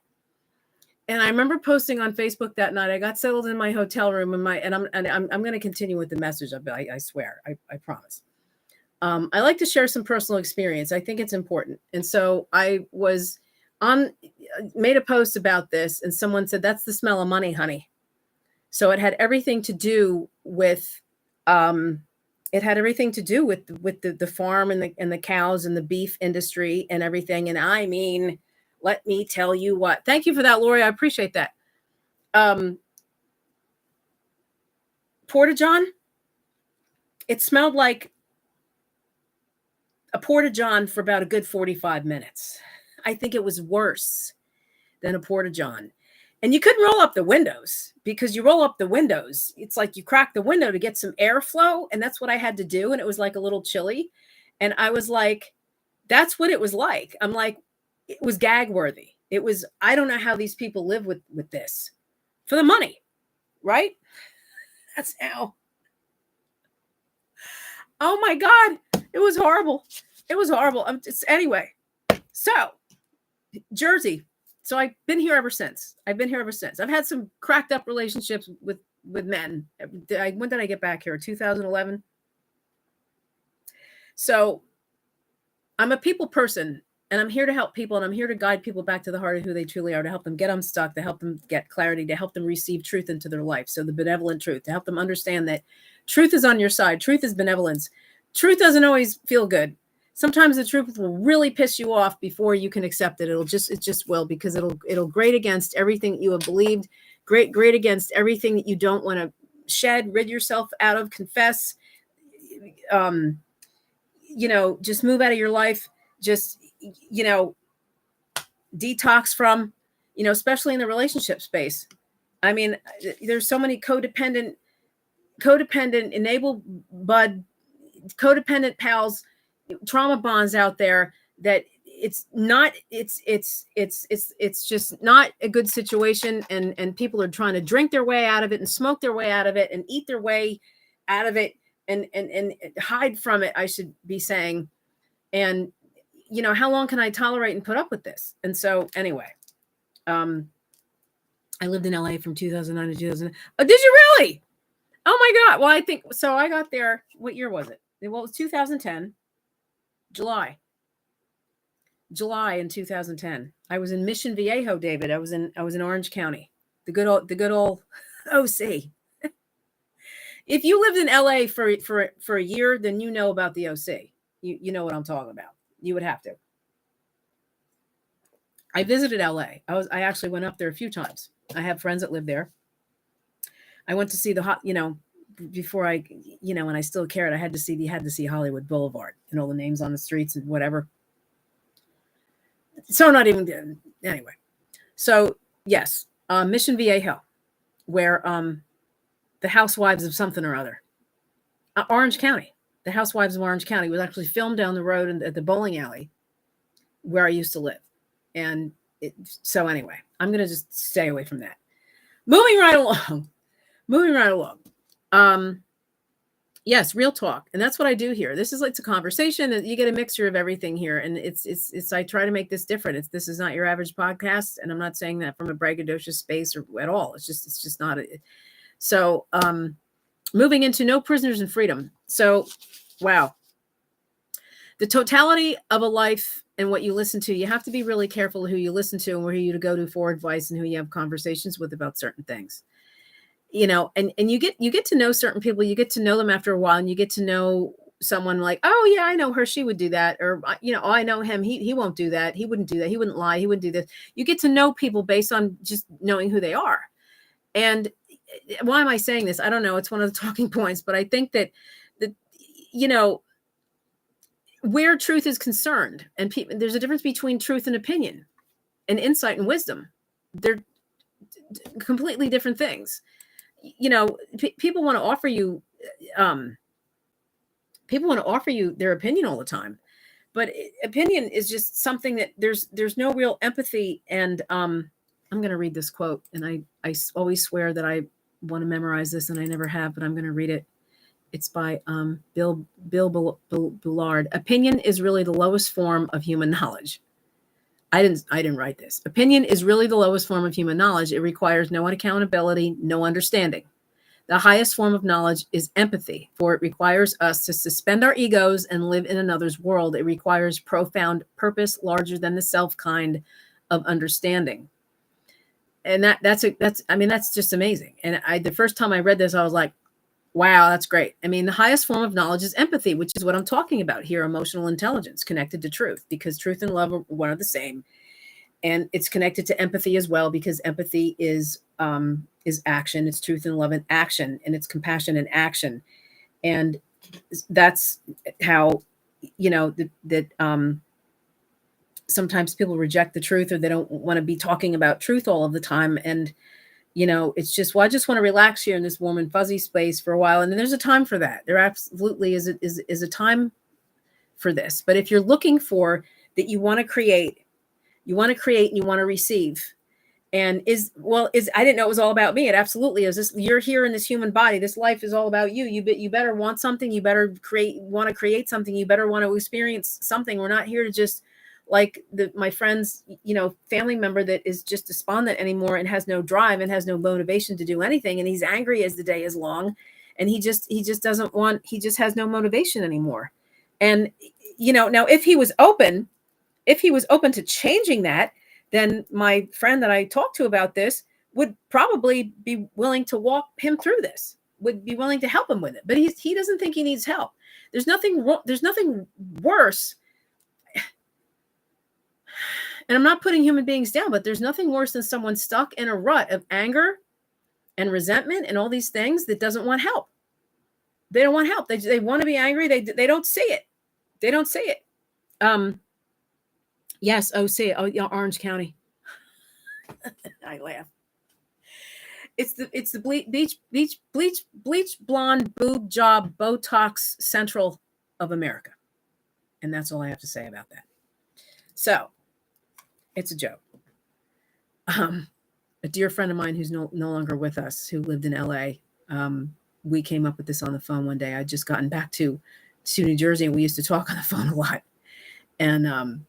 And I remember posting on Facebook that night. I got settled in my hotel room and I'm going to continue with the message. I swear, I promise. I like to share some personal experience. I think it's important. And so I made a post about this, and someone said, that's the smell of money, honey. So it had everything to do with, the farm and the cows and the beef industry and everything. And I mean, let me tell you what. Thank you for that, Lori. I appreciate that. Porta-John, it smelled like a Porta-John for about a good 45 minutes. I think it was worse than a Porta-John. And you couldn't roll up the windows, because you roll up the windows, it's like you crack the window to get some airflow. And that's what I had to do. And it was like a little chilly. And I was like, that's what it was like. I'm like, it was gag worthy. It was, I don't know how these people live with this for the money, right? That's how. Oh my God. It was horrible. It was horrible. Anyway, so Jersey. So I've been here ever since. I've had some cracked up relationships with men. When did I get back here? 2011. So I'm a people person, and I'm here to help people, and I'm here to guide people back to the heart of who they truly are, to help them get unstuck, to help them get clarity, to help them receive truth into their life. So the benevolent truth, to help them understand that truth is on your side. Truth is benevolence. Truth doesn't always feel good. Sometimes the truth will really piss you off before you can accept it. It just will, because it'll grate against everything that you have believed, grate against everything that you don't want to shed, rid yourself out of, confess, just move out of your life, just, detox from, especially in the relationship space. I mean, there's so many codependent codependent pals, trauma bonds out there that it's just not a good situation. And people are trying to drink their way out of it and smoke their way out of it and eat their way out of it and hide from it, I should be saying. And, how long can I tolerate and put up with this? And so anyway, I lived in LA from 2009 to 2000. Oh, did you really? Oh my God. Well, I think so. I got there. What year was it? Well, it was 2010. July in 2010. I was in Mission Viejo, David. I was in Orange County, the good old OC. If you lived in LA for a year, then you know about the OC. You know what I'm talking about. You would have to. I visited LA. I actually went up there a few times. I have friends that live there. I went to see before when I still cared, I had to see Hollywood Boulevard and all the names on the streets and whatever. So not even anyway. So yes, Mission Viejo, where the housewives of something or other, Orange County, the housewives of Orange County was actually filmed down the road at the bowling alley where I used to live. And so anyway, I'm going to just stay away from that. Moving right along. Yes, real talk. And that's what I do here. This is like a conversation, and you get a mixture of everything here. And it's I try to make this different. This is not your average podcast. And I'm not saying that from a braggadocious space or at all. It's just not. So moving into no prisoners in freedom. So, wow. The totality of a life and what you listen to, you have to be really careful who you listen to and where you to go to for advice and who you have conversations with about certain things. And you get to know certain people, you get to know them after a while, and you get to know someone like, oh yeah, I know her, she would do that. Or, oh, I know him, he won't do that. He wouldn't do that. He wouldn't lie. He wouldn't do this. You get to know people based on just knowing who they are. And why am I saying this? I don't know. It's one of the talking points, but I think that where truth is concerned, and there's a difference between truth and opinion and insight and wisdom. They're completely different things. People want to offer you their opinion all the time, but opinion is just something that there's no real empathy. And I'm going to read this quote, and I always swear that I want to memorize this, and I never have, but I'm going to read it. It's by Bill Bullard. Opinion is really the lowest form of human knowledge. I didn't write this. Opinion is really the lowest form of human knowledge. It requires no accountability, no understanding. The highest form of knowledge is empathy, for it requires us to suspend our egos and live in another's world. It requires profound purpose, larger than the self kind of understanding. And that's just amazing. And the first time I read this, I was like, wow, that's great. I mean, the highest form of knowledge is empathy, which is what I'm talking about here, emotional intelligence connected to truth, because truth and love are one of the same. And it's connected to empathy as well, because empathy is action. It's truth and love in action, and it's compassion in action. And that's how, sometimes people reject the truth, or they don't want to be talking about truth all of the time. And it's just, I just want to relax here in this warm and fuzzy space for a while. And there's a time for that. There absolutely is a time for this. But if you're looking for that, you want to create and you want to receive. And I didn't know it was all about me. It absolutely is. You're here in this human body. This life is all about you. You better want something. You better want to create something. You better want to experience something. We're not here to just, like my friend's, family member that is just despondent anymore and has no drive and has no motivation to do anything. And he's angry as the day is long. And he just has no motivation anymore. And, now if he was open to changing that, then my friend that I talked to about this would probably be willing to walk him through this, would be willing to help him with it. But he doesn't think he needs help. There's nothing worse. And I'm not putting human beings down, but there's nothing worse than someone stuck in a rut of anger and resentment and all these things that doesn't want help. They don't want help. They want to be angry. They don't see it. They don't see it. Yes. Oh, see it. Oh, yeah, Orange County. I laugh. It's the bleach blonde boob job Botox Central of America, and that's all I have to say about that. So. It's a joke. A dear friend of mine who's no longer with us, who lived in LA, we came up with this on the phone one day. I'd just gotten back to New Jersey, and we used to talk on the phone a lot. And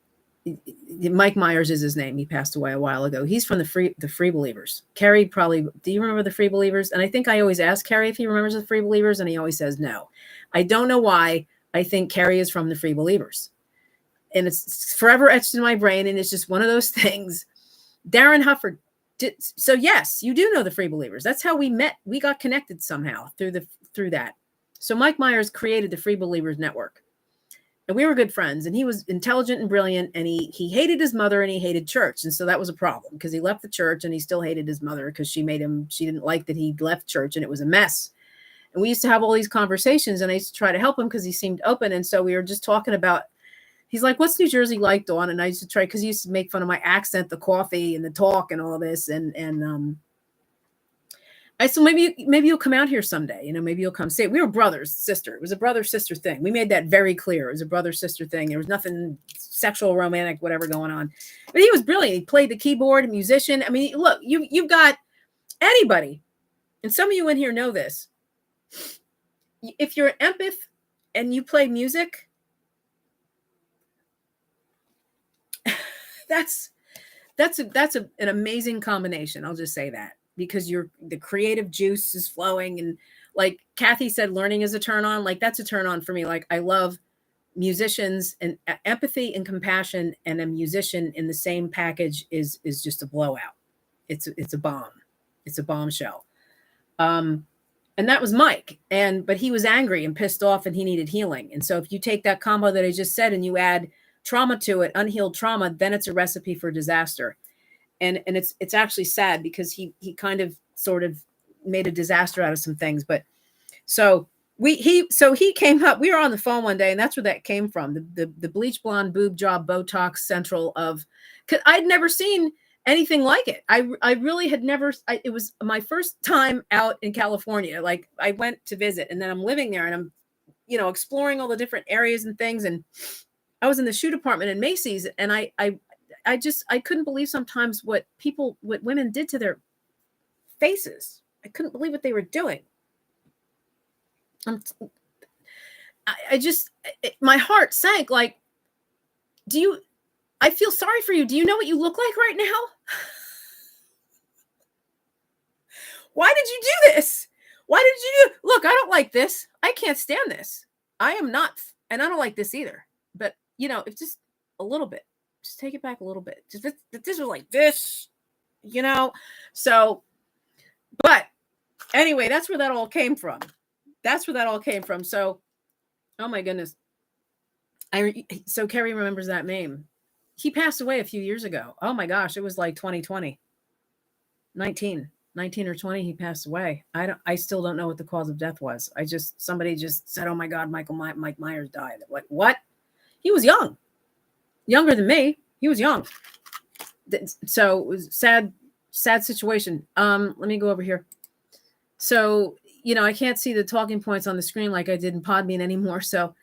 Mike Myers is his name. He passed away a while ago. He's from the Free Believers. Carrie do you remember the Free Believers? And I think I always ask Carrie if he remembers the Free Believers, and he always says no. I don't know why. I think Carrie is from the Free Believers. And it's forever etched in my brain. And it's just one of those things. Darren Hufford. So yes, you do know the Free Believers. That's how we met. We got connected somehow through that. So Mike Myers created the Free Believers Network. And we were good friends, and he was intelligent and brilliant, and he hated his mother and he hated church. And so that was a problem because he left the church and he still hated his mother because she didn't like that he left church and it was a mess. And we used to have all these conversations and I used to try to help him because he seemed open. And so we were just talking about, he's like, what's New Jersey like, Dawn? And I used to try, because he used to make fun of my accent, the coffee and the talk and all this. And I said, maybe you'll come out here someday. Maybe you'll come see. We were brothers, sister. It was a brother-sister thing. We made that very clear. It was a brother-sister thing. There was nothing sexual, romantic, whatever going on. But he was brilliant. He played the keyboard, a musician. I mean, look, you've got anybody, and some of you in here know this. If you're an empath and you play music, that's an amazing combination. I'll just say that. Because the creative juice is flowing. And like Kathy said, learning is a turn on. Like that's a turn on for me. Like I love musicians, and empathy and compassion and a musician in the same package is just a blowout. It's a bomb. It's a bombshell. And that was Mike. But he was angry and pissed off and he needed healing. And so if you take that combo that I just said and you add trauma to it, unhealed trauma, then it's a recipe for disaster. And it's actually sad because he kind of sort of made a disaster out of some things. But so he came up, we were on the phone one day, and that's where that came from. The bleach blonde boob job Botox central of, cause I'd never seen anything like it. I really had never, it was my first time out in California. Like I went to visit and then I'm living there and I'm, exploring all the different areas and things. And I was in the shoe department in Macy's, and I couldn't believe sometimes what women did to their faces. I couldn't believe what they were doing. My heart sank. Like, I feel sorry for you. Do you know what you look like right now? Why did you do this? Look, I don't like this. I can't stand this. I am not, and I don't like this either. But, it's just a little bit. Just take it back a little bit. Just this was like this, So, but anyway, that's where that all came from. So, oh my goodness. So Carrie remembers that name. He passed away a few years ago. Oh my gosh, it was like 2020. 19 or 20, he passed away. I still don't know what the cause of death was. Somebody just said, oh my God, Mike Myers died. Like, what? He was younger than me. He was young. So it was sad situation. Let me go over here. So, I can't see the talking points on the screen like I did in Podbean anymore. So,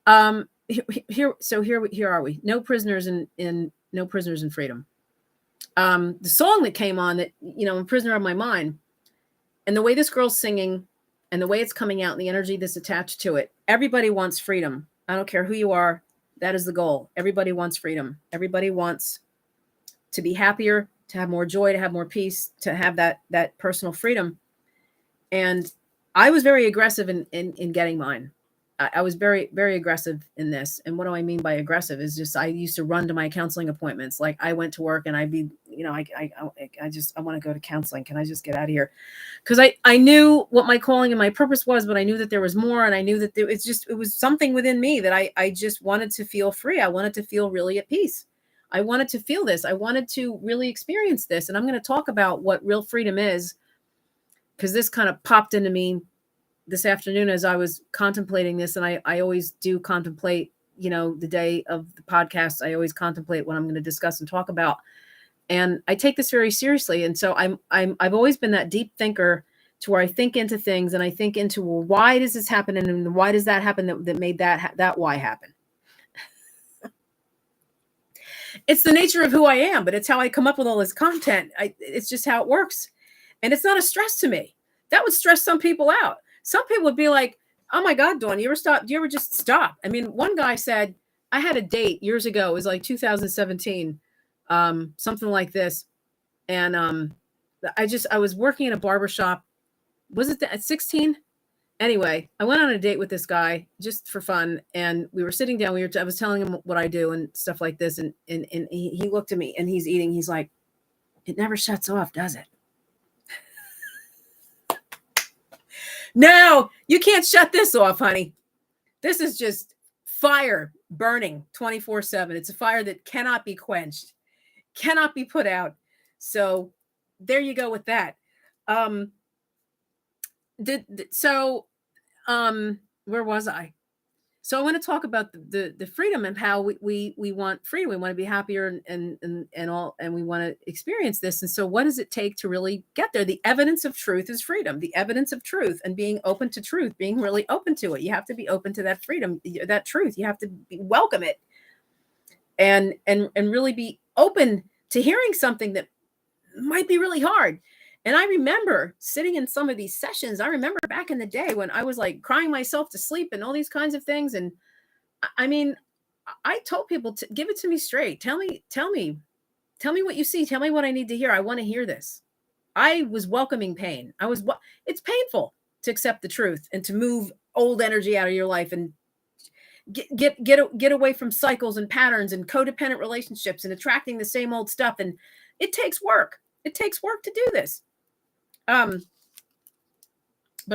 here are we. No prisoners in freedom. The song that came on that, I'm prisoner of my mind, and the way this girl's singing and the way it's coming out and the energy that's attached to it, everybody wants freedom. I don't care who you are. That is the goal. Everybody wants freedom. Everybody wants to be happier, to have more joy, to have more peace, to have that personal freedom. And I was very aggressive in getting mine. I was very, very aggressive in this. And what do I mean by aggressive is just, I used to run to my counseling appointments. Like I went to work and I'd be, I want to go to counseling. Can I just get out of here? Because I knew what my calling and my purpose was, but I knew that there was more. And I knew that it was something within me that I just wanted to feel free. I wanted to feel really at peace. I wanted to feel this. I wanted to really experience this. And I'm going to talk about what real freedom is, because this kind of popped into me this afternoon as I was contemplating this. And I always do contemplate, the day of the podcast, I always contemplate what I'm going to discuss and talk about. And I take this very seriously. And so I've always been that deep thinker to where I think into things and I think into, well, why does this happen? And why does that happen that made that why happen? It's the nature of who I am, but it's how I come up with all this content. It's just how it works. And it's not a stress to me. That would stress some people out. Some people would be like, oh my God, Dawn, do you ever just stop? I mean, one guy said, I had a date years ago. It was like 2017, something like this. And I was working in a barbershop. Was it at 16? Anyway, I went on a date with this guy just for fun. And we were sitting down. I was telling him what I do and stuff like this. And he looked at me and he's eating. He's like, it never shuts off, does it? No, you can't shut this off, honey. This is just fire burning 24/7. It's a fire that cannot be quenched, cannot be put out. So there you go with that. Um, so where was I? So I want to talk about the freedom and how we want freedom. We want to be happier and all, and we want to experience this. And so what does it take to really get there? The evidence of truth is freedom. The evidence of truth and being open to truth, being really open to it. You have to be open to that freedom, that truth. You have to welcome it and really be open to hearing something that might be really hard. And I remember sitting in some of these sessions. I remember back in the day when I was like crying myself to sleep and all these kinds of things. And I mean, I told people to give it to me straight. Tell me what you see. Tell me what I need to hear. I want to hear this. I was welcoming pain. It's painful to accept the truth and to move old energy out of your life and get away from cycles and patterns and codependent relationships and attracting the same old stuff. And it takes work. It takes work to do this. But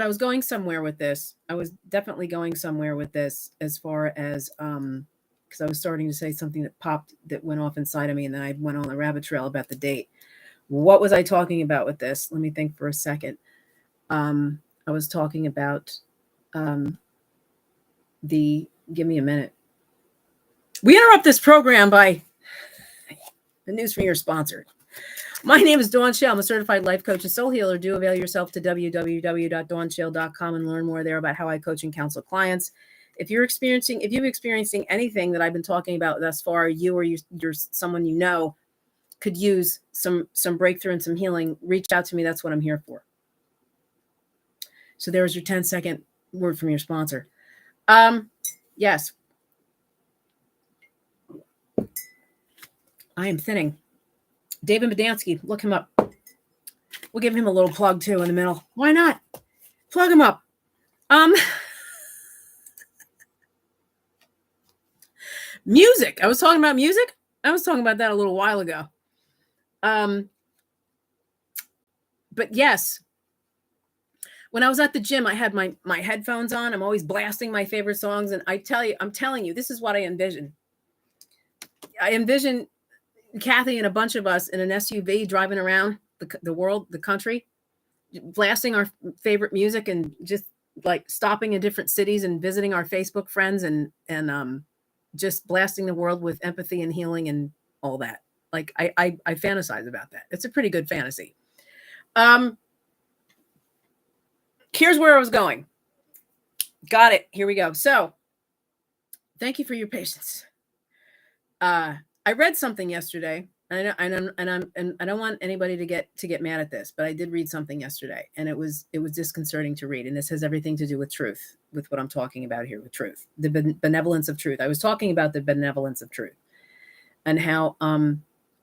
I was going somewhere with this. I was definitely going somewhere with this as far as because I was starting to say something that went off inside of me, and then I went on a rabbit trail about the date. What was I talking about with this? Let me think for a second. I was talking about give me a minute. We interrupt this program by the news from your sponsor. My name is Dawn Shale. I'm a certified life coach and soul healer. Do avail yourself to www.dawnshale.com and learn more there about how I coach and counsel clients. If you're experiencing anything that I've been talking about thus far, you or you're someone you know could use some breakthrough and some healing, reach out to me. That's what I'm here for. So there's your 10-second word from your sponsor. Yes. I am thinning. David Badansky, look him up. We'll give him a little plug too in the middle. Why not? Plug him up. Music. I was talking about music. I was talking about that a little while ago. But yes, when I was at the gym, I had my headphones on. I'm always blasting my favorite songs. And I'm telling you, this is what I envision. I envision Kathy and a bunch of us in an SUV driving around the world, the country, blasting our favorite music and just like stopping in different cities and visiting our Facebook friends and just blasting the world with empathy and healing and all that. Like I fantasize about that. It's a pretty good fantasy. Here's where I was going. Got it. Here we go. So thank you for your patience. I read something yesterday, and I don't want anybody to get mad at this, but I did read something yesterday, and it was disconcerting to read, and this has everything to do with truth, with what I'm talking about here, with truth, the benevolence of truth. I was talking about the benevolence of truth, and how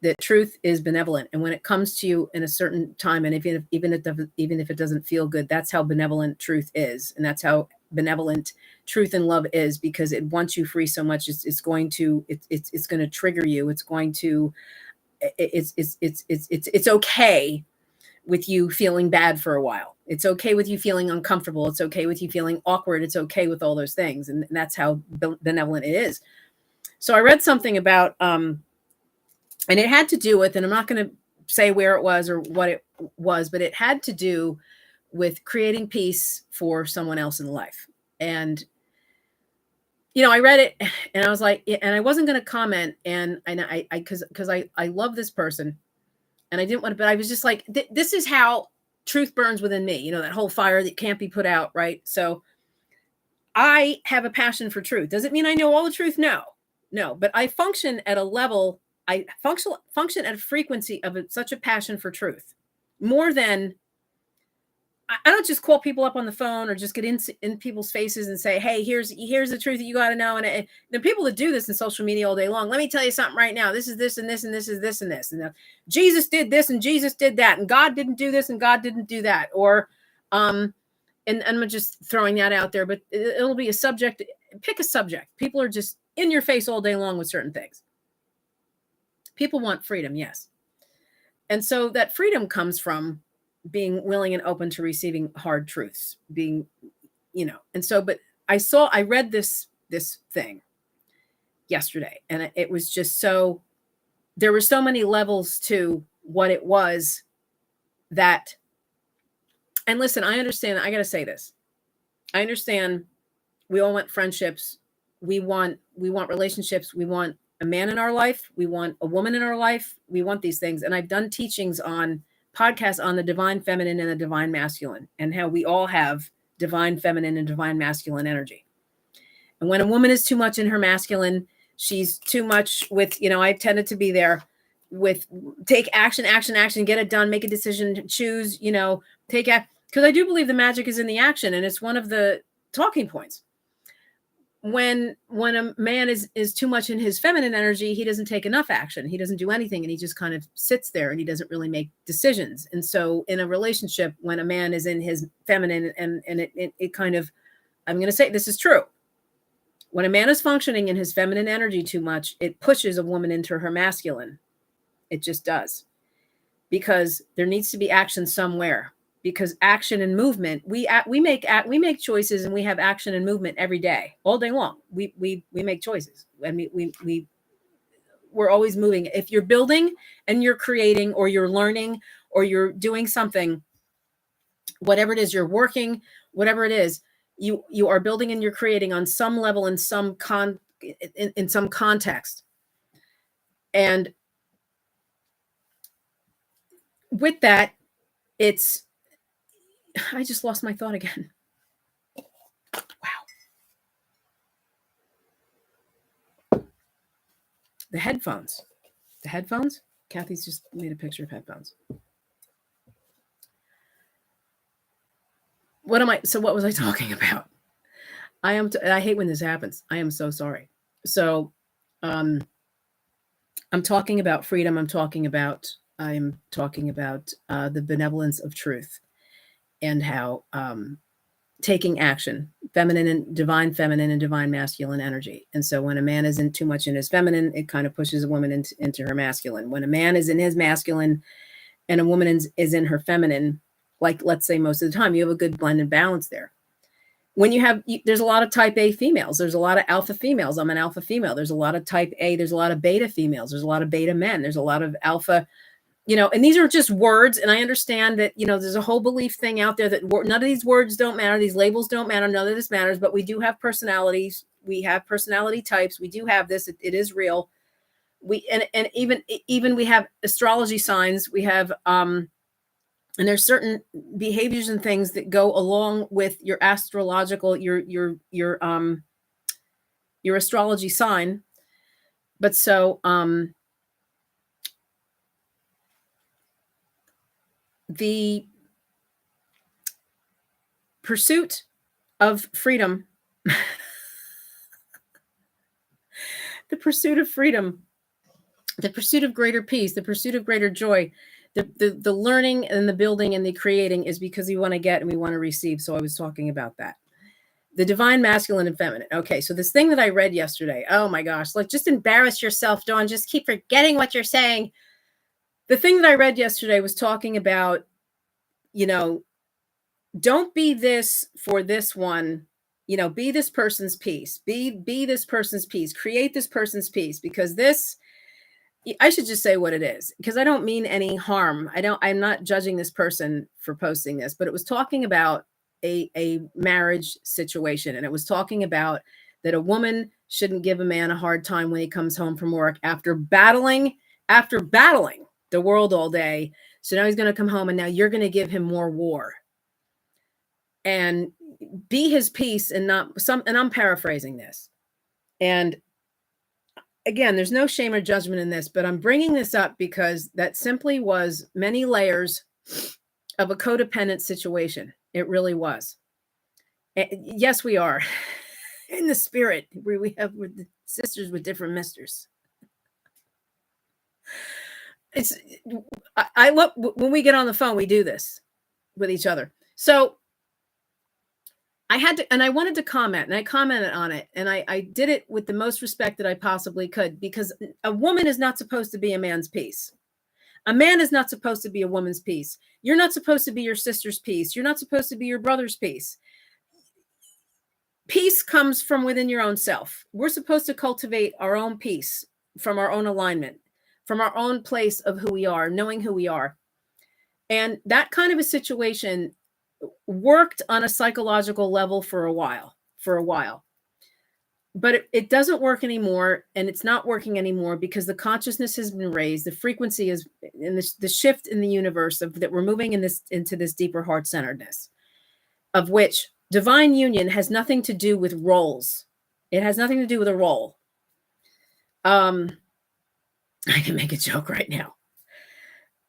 that truth is benevolent, and when it comes to you in a certain time, and even if it doesn't feel good, that's how benevolent truth is, and that's how benevolent truth and love is, because it wants you free so much. It's going to trigger you. It's going to it's okay with you feeling bad for a while. It's okay with you feeling uncomfortable. It's okay with you feeling awkward. It's okay with all those things, and that's how benevolent it is. So I read something about and it had to do with, and I'm not going to say where it was or what it was, but it had to do with creating peace for someone else in life. And I read it and I was like, and I wasn't going to comment, and I because I love this person, and I didn't want to, but I was just like, this is how truth burns within me, that whole fire that can't be put out, right? So I have a passion for truth. Does it mean I know all the truth? No, but I function at a level, I function at a frequency of such a passion for truth, more than, I don't just call people up on the phone or just get in people's faces and say, hey, here's the truth that you got to know. And the people that do this in social media all day long, let me tell you something right now. This is this and this and this is this and this. And Jesus did this and Jesus did that. And God didn't do this and God didn't do that. Or, and I'm just throwing that out there, but it'll be a subject. Pick a subject. People are just in your face all day long with certain things. People want freedom, yes. And so that freedom comes from being willing and open to receiving hard truths, and so, but I read this thing, yesterday. And it was just so, there were so many levels to what it was that, and listen, I understand, I got to say this. I understand we all want friendships. We want relationships. We want a man in our life. We want a woman in our life. We want these things. And I've done teachings on podcasts on the divine feminine and the divine masculine, and how we all have divine feminine and divine masculine energy. And when a woman is too much in her masculine, she's too much with, I've tended to be there with take action, action, action, get it done, make a decision, choose, take action. Because I do believe the magic is in the action. And it's one of the talking points. When a man is too much in his feminine energy, he doesn't take enough action. He doesn't do anything, and he just kind of sits there and he doesn't really make decisions. And so in a relationship, when a man is in his feminine and it kind of, I'm going to say this is true. When a man is functioning in his feminine energy too much, it pushes a woman into her masculine. It just does. Because there needs to be action somewhere. Because action and movement, we make choices, and we have action and movement every day, all day long. We make choices. I mean, we're always moving. If you're building and you're creating, or you're learning, or you're doing something, whatever it is, you're working, whatever it is, you are building and you're creating on some level, in some in some context. And with that, I just lost my thought again. Wow. The headphones. Kathy's just made a picture of headphones. What was I talking about? I hate when this happens. I am so sorry. So, I'm talking about freedom. I'm talking about the benevolence of truth, and how taking action, feminine and divine masculine energy. And so when a man isn't too much in his feminine, it kind of pushes a woman into her masculine. When a man is in his masculine and a woman is in her feminine, like let's say most of the time, you have a good blend and balance there. When there's a lot of type A females, there's a lot of alpha females. I'm an alpha female. There's a lot of type A, there's a lot of beta females, there's a lot of beta men, there's a lot of alpha, and these are just words. And I understand that, there's a whole belief thing out there that none of these words don't matter. These labels don't matter. None of this matters, but we do have personalities. We have personality types. We do have this. It is real. And even we have astrology signs. We have, and there's certain behaviors and things that go along with your astrological, your astrology sign. But so, the pursuit of freedom, the pursuit of freedom, the pursuit of greater peace, the pursuit of greater joy, the learning and the building and the creating is because we want to get and we want to receive. So I was talking about that. The divine masculine and feminine. Okay, so this thing that I read yesterday, oh my gosh, like just embarrass yourself, Dawn, just keep forgetting what you're saying. The thing that I read yesterday was talking about, don't be this for this one, be this person's peace, be this person's peace, create this person's peace, because I should just say what it is, because I don't mean any harm. I'm not judging this person for posting this, but it was talking about a marriage situation. And it was talking about that a woman shouldn't give a man a hard time when he comes home from work after battling the world all day. So now he's going to come home and now you're going to give him more war. And be his peace and I'm paraphrasing this. And again, there's no shame or judgment in this, but I'm bringing this up because that simply was many layers of a codependent situation. It really was. And yes, we are in the spirit where we have with sisters with different misters. I look, when we get on the phone, we do this with each other. So I had to, and I wanted to comment, and I commented on it, and I did it with the most respect that I possibly could, because a woman is not supposed to be a man's piece. A man is not supposed to be a woman's piece. You're not supposed to be your sister's piece. You're not supposed to be your brother's piece. Peace comes from within your own self. We're supposed to cultivate our own peace from our own alignment, from our own place of who we are, knowing who we are. And that kind of a situation worked on a psychological level for a while. But it doesn't work anymore, and it's not working anymore because the consciousness has been raised, the frequency is in the shift in the universe of that we're moving into this deeper heart centeredness, of which divine union has nothing to do with roles. It has nothing to do with a role. I can make a joke right now.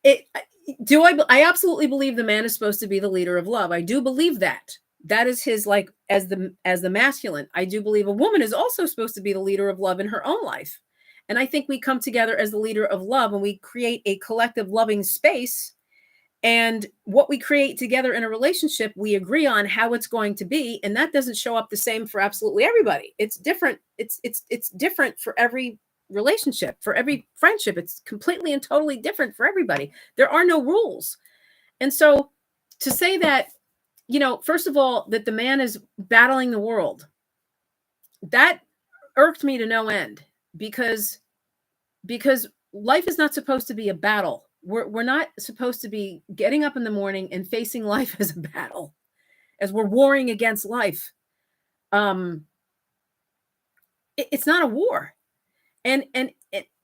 I absolutely believe the man is supposed to be the leader of love. I do believe that. That is his, like, as the masculine. I do believe a woman is also supposed to be the leader of love in her own life. And I think we come together as the leader of love and we create a collective loving space. And what we create together in a relationship, we agree on how it's going to be. And that doesn't show up the same for absolutely everybody. It's different. It's different for every relationship, for every friendship. It's completely and totally different for everybody. There are no rules. And so to say that, first of all, that the man is battling the world, that irked me to no end because life is not supposed to be a battle. We're not supposed to be getting up in the morning and facing life as a battle, as we're warring against life. It's not a war. And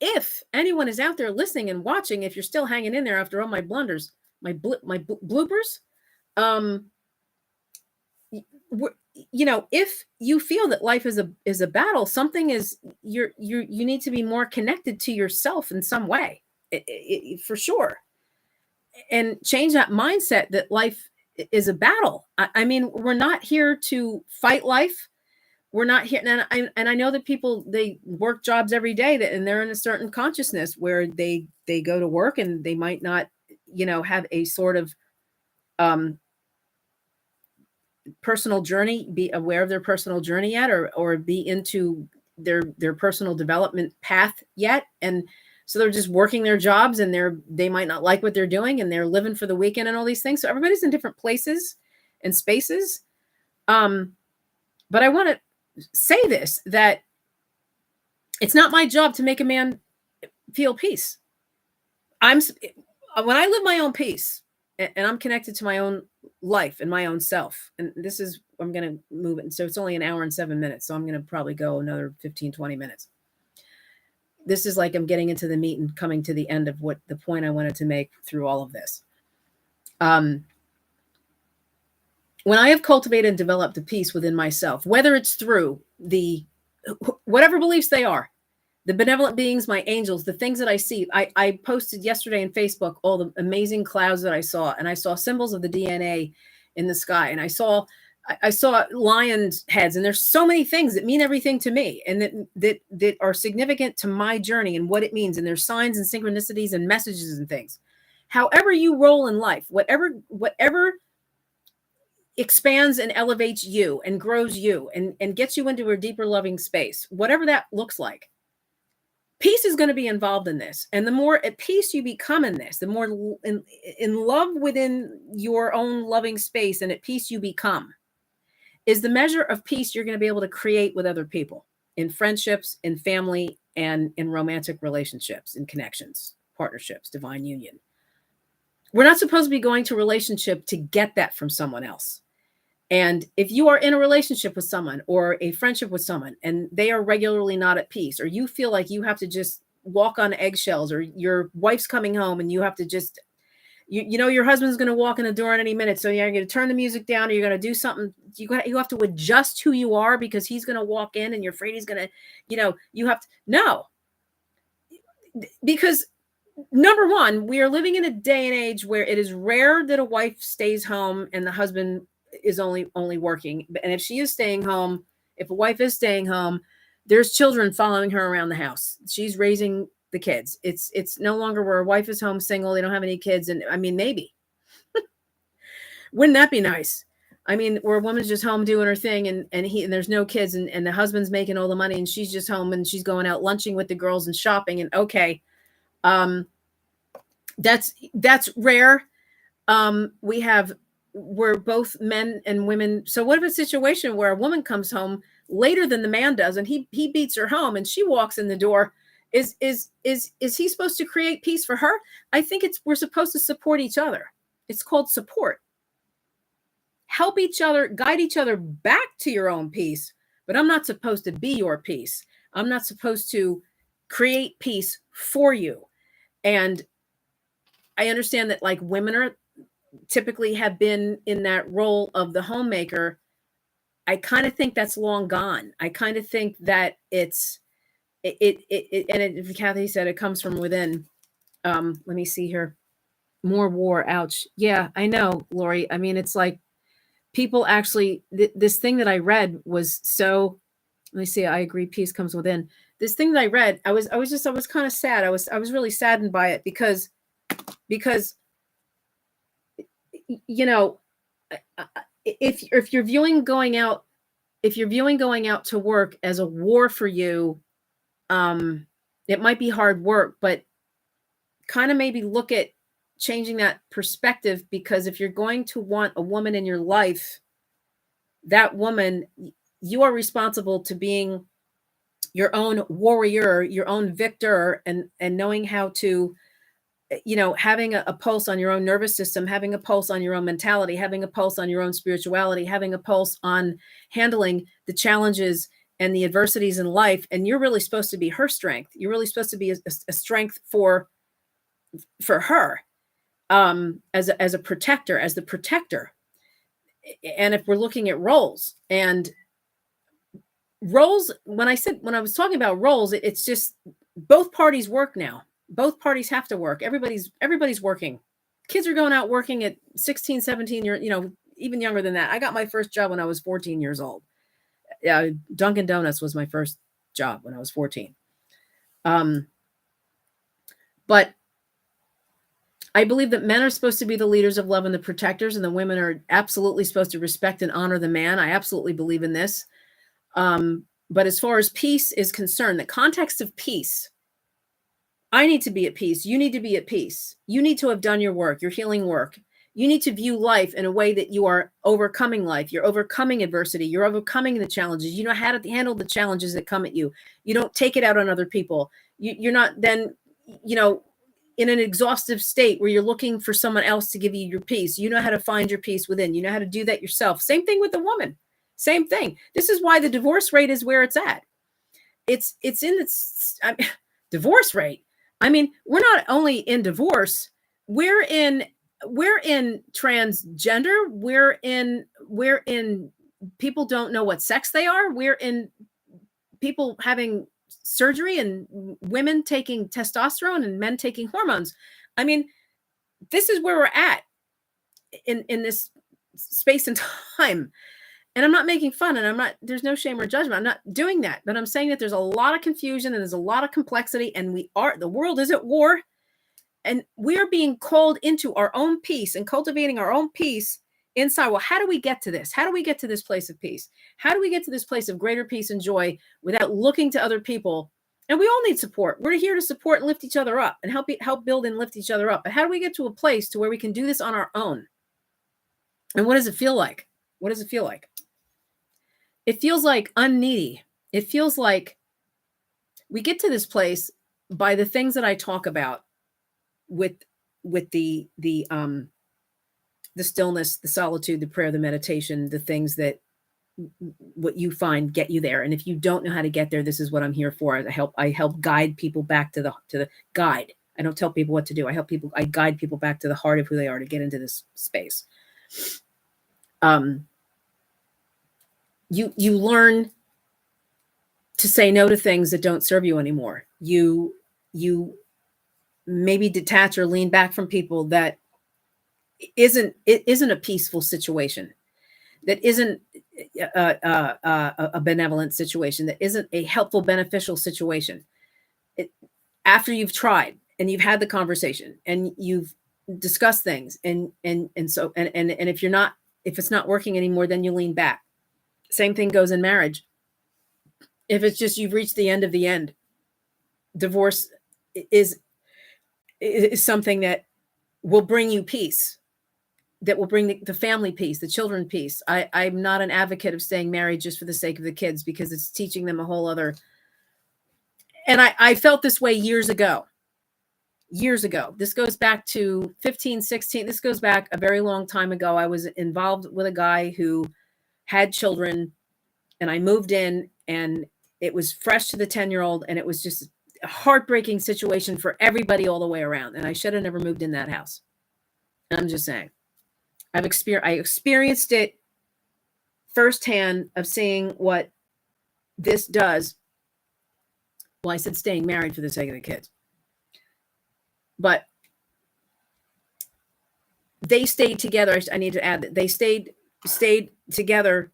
if anyone is out there listening and watching, if you're still hanging in there after all my blunders, my bloopers, if you feel that life is a battle, something is you need to be more connected to yourself in some way, for sure, and change that mindset that life is a battle. I mean, we're not here to fight life. We're not here, and I know that people, they work jobs every day and they're in a certain consciousness where they go to work and they might not, have a sort of personal journey, be aware of their personal journey yet, or be into their personal development path yet. And so they're just working their jobs and they might not like what they're doing and they're living for the weekend and all these things. So everybody's in different places and spaces. But I want to say this, that it's not my job to make a man feel peace. When I live my own peace and I'm connected to my own life and my own self, and I'm going to move it. And so it's only an hour and 7 minutes. So I'm going to probably go another 15, 20 minutes. This is like I'm getting into the meat and coming to the end of what the point I wanted to make through all of this. When I have cultivated and developed a peace within myself, whether it's through whatever beliefs they are, the benevolent beings, my angels, the things that I see. I posted yesterday in Facebook all the amazing clouds that I saw, and I saw symbols of the DNA in the sky, and I saw lions' heads, and there's so many things that mean everything to me, and that are significant to my journey and what it means, and there's signs and synchronicities and messages and things. However you roll in life, whatever expands and elevates you and grows you and gets you into a deeper loving space, whatever that looks like, peace is going to be involved in this. And the more at peace you become in this, the more in love within your own loving space and at peace you become, is the measure of peace you're going to be able to create with other people, in friendships, in family, and in romantic relationships, in connections, partnerships, divine union. We're not supposed to be going to a relationship to get that from someone else. And if you are in a relationship with someone or a friendship with someone and they are regularly not at peace, or you feel like you have to just walk on eggshells, or your wife's coming home and you have to just, your husband's going to walk in the door in any minute. So you're going to turn the music down, or you're going to do something. You have to adjust who you are because he's going to walk in and you're afraid he's going to, you have to, no. Because number one, we are living in a day and age where it is rare that a wife stays home and the husband is only working. And if she is staying home, if a wife is staying home, there's children following her around the house. She's raising the kids. It's no longer where a wife is home single, they don't have any kids. And I mean, maybe. Wouldn't that be nice? I mean, where a woman's just home doing her thing and there's no kids and the husband's making all the money and she's just home and she's going out lunching with the girls and shopping, and okay. That's rare. We have where both men and women. So what if a situation where a woman comes home later than the man does, and he beats her home, and she walks in the door? Is he supposed to create peace for her? I think we're supposed to support each other. It's called support. Help each other, guide each other back to your own peace. But I'm not supposed to be your peace. I'm not supposed to create peace for you. And I understand that, like, women are typically have been in that role of the homemaker. I kind of think that's long gone. I kind of think that Kathy said it comes from within. Let me see here. More war. Ouch. Yeah, I know, Lori. I mean, it's like people actually, this thing that I read was so, let me see. I agree. Peace comes within. This thing that I read, I was kind of sad. I was really saddened by it because, you know, if you're viewing going out, to work as a war for you, it might be hard work, but kind of maybe look at changing that perspective, because if you're going to want a woman in your life, that woman, you are responsible to being your own warrior, your own victor, and knowing how to, having a pulse on your own nervous system, having a pulse on your own mentality, having a pulse on your own spirituality, having a pulse on handling the challenges and the adversities in life. And you're really supposed to be her strength. You're really supposed to be a strength for her, as a protector, as the protector. And if we're looking at roles, when I was talking about roles, it's just both parties work now. Both parties have to work. Everybody's working. Kids are going out working at 16, 17 years, even younger than that. I got my first job when I was 14 years old. Dunkin' Donuts was my first job when I was 14. But I believe that men are supposed to be the leaders of love and the protectors, and the women are absolutely supposed to respect and honor the man. I absolutely believe in this. But as far as peace is concerned, the context of peace, I need to be at peace. You need to be at peace. You need to have done your work, your healing work. You need to view life in a way that you are overcoming life. You're overcoming adversity. You're overcoming the challenges. You know how to handle the challenges that come at you. You don't take it out on other people. You're not then, in an exhaustive state where you're looking for someone else to give you your peace. You know how to find your peace within. You know how to do that yourself. Same thing with the woman. Same thing. This is why the divorce rate is where it's at. It's in its divorce rate. I mean, we're not only in divorce, we're in transgender, we're in people don't know what sex they are, we're in people having surgery, and women taking testosterone and men taking hormones. I mean, this is where we're at in this space and time. And I'm not making fun, and there's no shame or judgment. I'm not doing that, but I'm saying that there's a lot of confusion and there's a lot of complexity, and the world is at war, and we're being called into our own peace and cultivating our own peace inside. Well, how do we get to this? How do we get to this place of peace? How do we get to this place of greater peace and joy without looking to other people? And we all need support. We're here to support and lift each other up and help build and lift each other up. But how do we get to a place to where we can do this on our own? And what does it feel like? What does it feel like? It feels like unneedy. It feels like we get to this place by the things that I talk about with the stillness, the solitude, the prayer, the meditation, the things that what you find get you there. And if you don't know how to get there, this is what I'm here for. I help guide people back to the guide. I don't tell people what to do. I guide people back to the heart of who they are to get into this space. You learn to say no to things that don't serve you anymore. You maybe detach or lean back from people that isn't a peaceful situation, that isn't a benevolent situation, that isn't a helpful, beneficial situation. After you've tried and you've had the conversation and you've discussed things, and if it's not working anymore, then you lean back. Same thing goes in marriage. If it's just you've reached the end of the end, divorce is something that will bring you peace. that will bring the family peace, the children peace. I'm not an advocate of staying married just for the sake of the kids, because it's teaching them a whole other. And I felt this way years ago. Years ago. This goes back to 15, 16. This goes back a very long time ago. I was involved with a guy who had children, and I moved in, and it was fresh to the 10-year-old, and it was just a heartbreaking situation for everybody all the way around. And I should have never moved in that house. And I'm just saying. I experienced it firsthand of seeing what this does. Well, I said staying married for the sake of the kids. But they stayed together. I need to add that they stayed together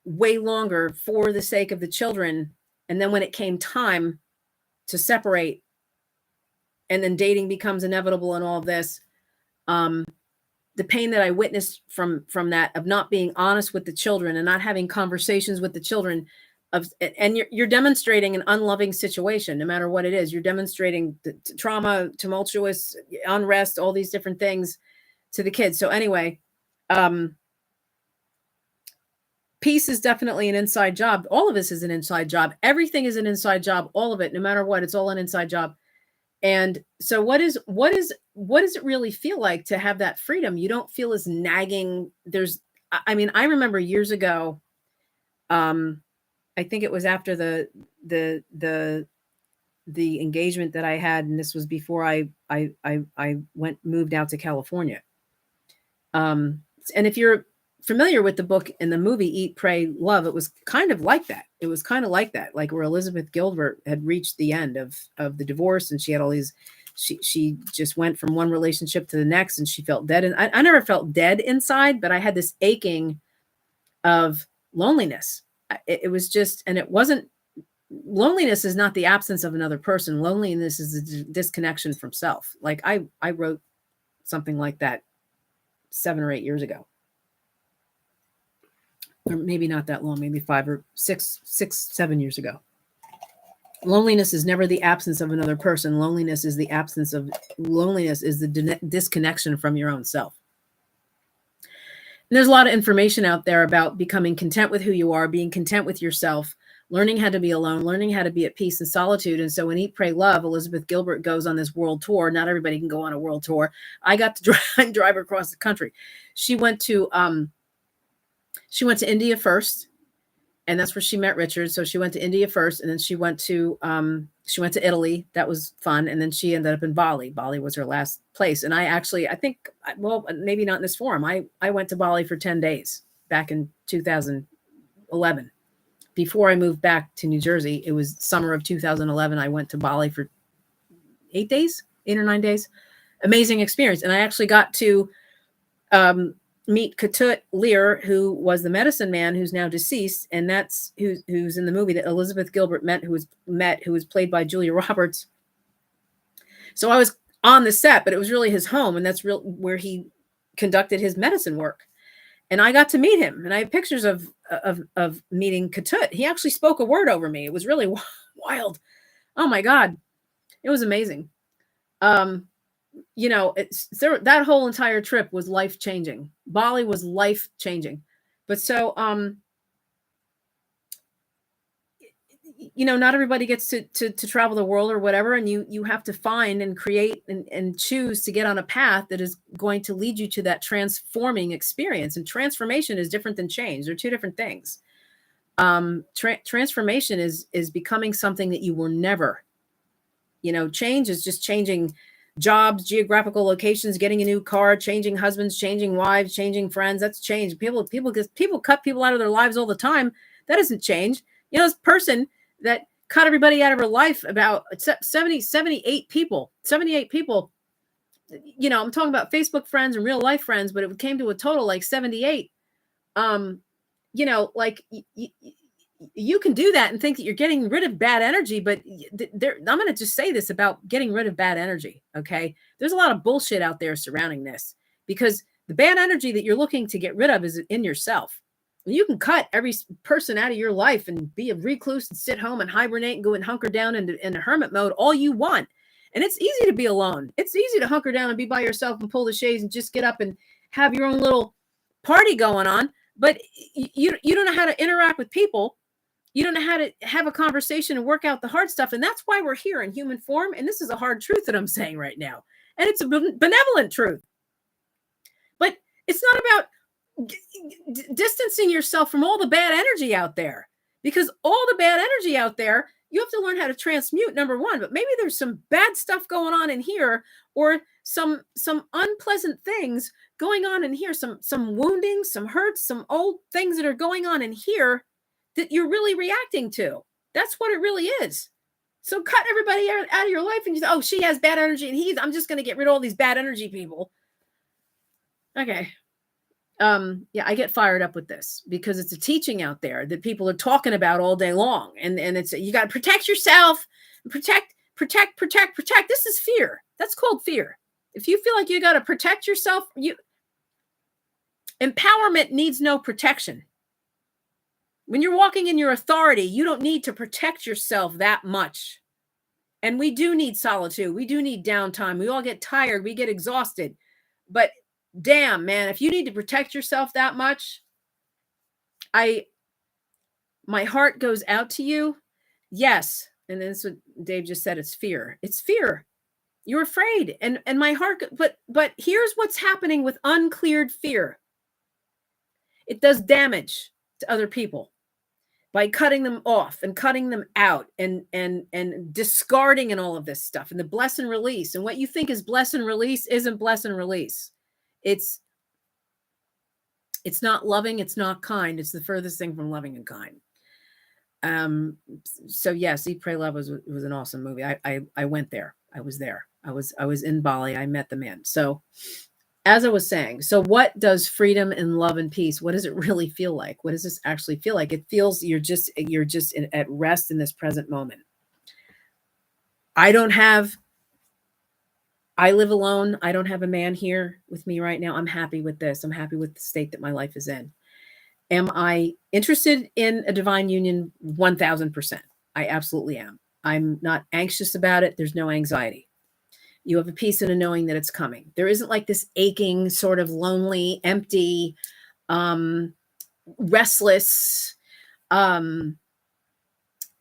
way longer for the sake of the children. And then when it came time to separate, and then dating becomes inevitable and all of this, the pain that I witnessed from that, of not being honest with the children and not having conversations with the children, and you're demonstrating an unloving situation, no matter what it is. You're demonstrating the trauma, tumultuous unrest, all these different things to the kids. So anyway, peace is definitely an inside job. All of this is an inside job. Everything is an inside job. All of it, no matter what, it's all an inside job. And so what does it really feel like to have that freedom? You don't feel as nagging. I remember years ago, I think it was after the engagement that I had, and this was before I moved out to California. And if you're familiar with the book and the movie Eat, Pray, Love, it was kind of like that. It was kind of like that, like where Elizabeth Gilbert had reached the end of the divorce, and she had all these. She just went from one relationship to the next, and she felt dead. And I never felt dead inside, but I had this aching of loneliness. It was just, and it wasn't. Loneliness is not the absence of another person. Loneliness is a disconnection from self. Like I wrote something like that 7 or 8 years ago. Or maybe not that long, maybe 5 or 6, 7 years ago. Loneliness is never the absence of another person. Loneliness is the disconnection from your own self. And there's a lot of information out there about becoming content with who you are, being content with yourself, learning how to be alone, learning how to be at peace and solitude. And so in Eat, Pray, Love, Elizabeth Gilbert goes on this world tour. Not everybody can go on a world tour. I got to drive her across the country. She went to India first, and that's where she met Richard. So she went to India first, and then she went to Italy. That was fun. And then she ended up in Bali. Bali was her last place. And I think, well, maybe not in this forum. I went to Bali for 10 days back in 2011. Before I moved back to New Jersey, it was summer of 2011. I went to Bali for 8 or 9 days. Amazing experience. And I actually got to meet Ketut Lear, who was the medicine man who's now deceased. And that's who's in the movie that Elizabeth Gilbert who was played by Julia Roberts. So I was on the set, but it was really his home. And that's where he conducted his medicine work. And I got to meet him, and I have pictures of meeting Ketut. He actually spoke a word over me. It was really wild. Oh my God. It was amazing. That whole entire trip was life-changing. Bali was life-changing. But so, not everybody gets to travel the world or whatever. And you have to find and create and choose to get on a path that is going to lead you to that transforming experience. And transformation is different than change. They're two different things. Transformation is becoming something that you were never. Change is just changing jobs, geographical locations, getting a new car, changing husbands, changing wives, changing friends. That's change. People cut people out of their lives all the time. That isn't change. This person that cut everybody out of her life, about 78 people. I'm talking about Facebook friends and real life friends, but it came to a total like 78. You can do that and think that you're getting rid of bad energy, but I'm going to just say this about getting rid of bad energy. Okay. There's a lot of bullshit out there surrounding this, because the bad energy that you're looking to get rid of is in yourself. You can cut every person out of your life and be a recluse and sit home and hibernate and go and hunker down into hermit mode all you want. And it's easy to be alone. It's easy to hunker down and be by yourself and pull the shades and just get up and have your own little party going on, but you don't know how to interact with people. You don't know how to have a conversation and work out the hard stuff. And that's why we're here in human form. And this is a hard truth that I'm saying right now. And it's a benevolent truth. But it's not about distancing yourself from all the bad energy out there, because all the bad energy out there, you have to learn how to transmute, number one. But maybe there's some bad stuff going on in here, or some unpleasant things going on in here, some wounding, some hurts, some old things that are going on in here that you're really reacting to. That's what it really is. So cut everybody out of your life and you say, oh, she has bad energy and I'm just going to get rid of all these bad energy people. Okay. Yeah, I get fired up with this because it's a teaching out there that people are talking about all day long. And it's, you got to protect yourself, protect. This is fear. That's called fear. If you feel like you got to protect yourself, empowerment needs no protection. When you're walking in your authority, you don't need to protect yourself that much. And we do need solitude. We do need downtime. We all get tired. We get exhausted. But damn, man, if you need to protect yourself that much, my heart goes out to you. Yes. And that's what Dave just said. It's fear. It's fear. You're afraid. And my heart, but here's what's happening with uncleared fear. It does damage to other people by cutting them off and cutting them out and discarding and all of this stuff and the bless and release. And what you think is bless and release isn't bless and release. It's not loving. It's not kind. It's the furthest thing from loving and kind. So yes, Eat, Pray, Love was an awesome movie. I went there. I was there. I was in Bali. I met the man. So as I was saying, so what does freedom and love and peace, what does it really feel like? What does this actually feel like? It feels you're just at rest in this present moment. I live alone. I don't have a man here with me right now. I'm happy with this. I'm happy with the state that my life is in. Am I interested in a divine union? 1000%. I absolutely am. I'm not anxious about it. There's no anxiety. You have a peace and a knowing that it's coming. There isn't like this aching, sort of lonely, empty, restless,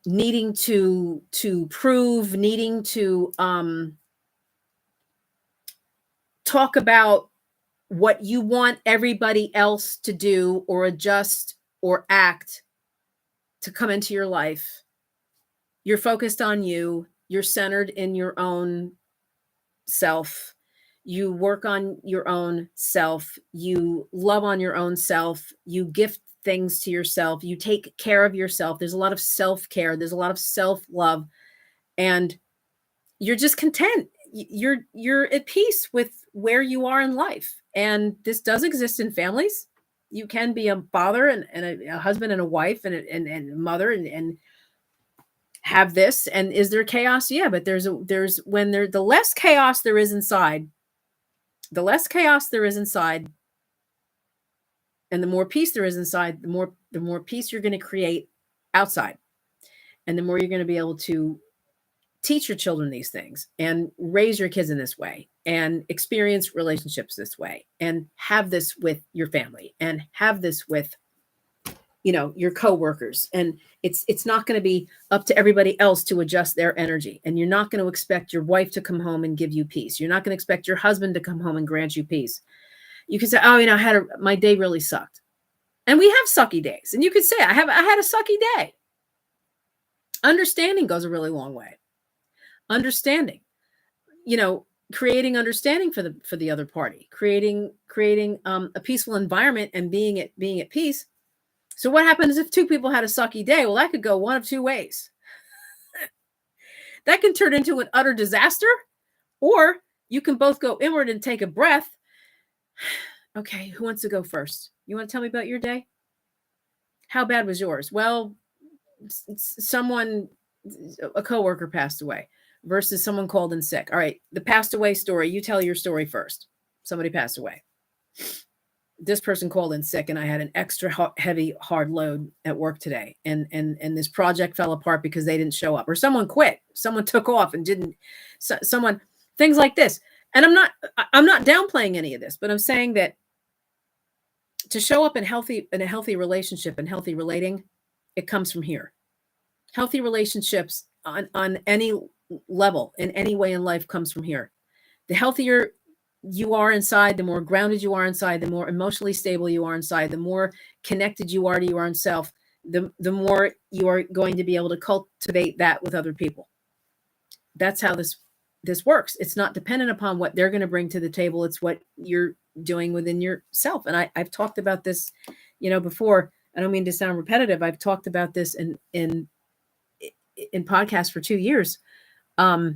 needing to prove, needing to talk about what you want everybody else to do or adjust or act to come into your life. You're focused on you. You're centered in your own self. You work on your own self. You love on your own self. You gift things to yourself. You take care of yourself. There's a lot of self-care. There's a lot of self-love. And you're just content. You're at peace with where you are in life. And this does exist in families. You can be a father and a husband and a wife and a mother and have this. And is there chaos? Yeah, but there's the less chaos there is inside, and the more peace there is inside, the more peace you're going to create outside. And the more you're going to be able to teach your children these things and raise your kids in this way and experience relationships this way and have this with your family and have this with your coworkers. And it's not going to be up to everybody else to adjust their energy. And you're not going to expect your wife to come home and give you peace. You're not going to expect your husband to come home and grant you peace. You can say, oh, my day really sucked. And we have sucky days. And you could say, I had a sucky day. Understanding goes a really long way. Understanding, creating understanding for the other party, creating a peaceful environment and being at peace. So what happens if two people had a sucky day? Well, that could go one of two ways. That can turn into an utter disaster, or you can both go inward and take a breath. Okay, who wants to go first? You want to tell me about your day? How bad was yours? Well, a coworker passed away versus someone called in sick. All right, the passed away story, you tell your story first. Somebody passed away. This person called in sick and I had an extra heavy, hard load at work today. And this project fell apart because they didn't show up, or someone quit, someone took off and things like this. And I'm not downplaying any of this, but I'm saying that to show up in a healthy relationship and healthy relating, it comes from here. Healthy relationships on any level, in any way in life, comes from here. The healthier you are inside, the more grounded you are inside, the more emotionally stable you are inside, the more connected you are to your own self, the more you are going to be able to cultivate that with other people. That's how this works. It's not dependent upon what they're going to bring to the table. It's what you're doing within yourself. And I've talked about this, before. I don't mean to sound repetitive. I've talked about this in podcasts for 2 years. But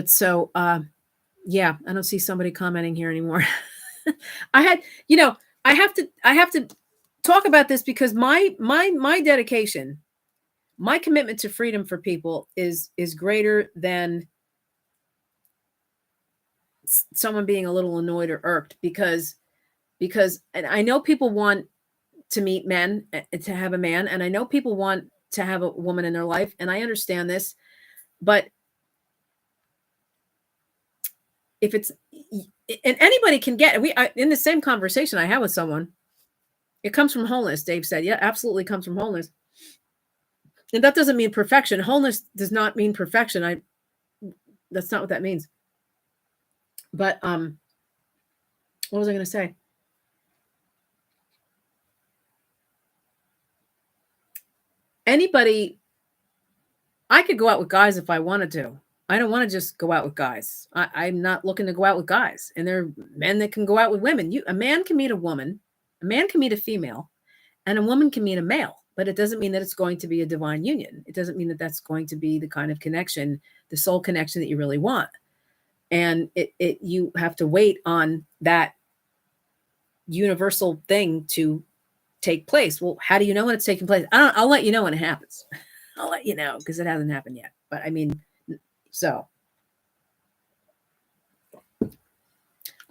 so, yeah, I don't see somebody commenting here anymore. I had, I have to talk about this because my dedication, my commitment to freedom for people is greater than someone being a little annoyed or irked because and I know people want to meet men, to have a man, and I know people want to have a woman in their life, and I understand this, but if it's, and anybody can get, in the same conversation I had with someone, it comes from wholeness. Dave said, yeah, absolutely comes from wholeness. And that doesn't mean perfection. Wholeness does not mean perfection. That's not what that means. But what was I going to say? Anybody, I could go out with guys if I wanted to. I don't want to just go out with guys. I'm not looking to go out with guys. And there are men that can go out with women. A man can meet a woman, a man can meet a female, and a woman can meet a male. But it doesn't mean that it's going to be a divine union. It doesn't mean that that's going to be the kind of connection, the soul connection that you really want. And you have to wait on that universal thing to take place. Well, how do you know when it's taking place? I'll let you know when it happens. I'll let you know because it hasn't happened yet. But I mean, so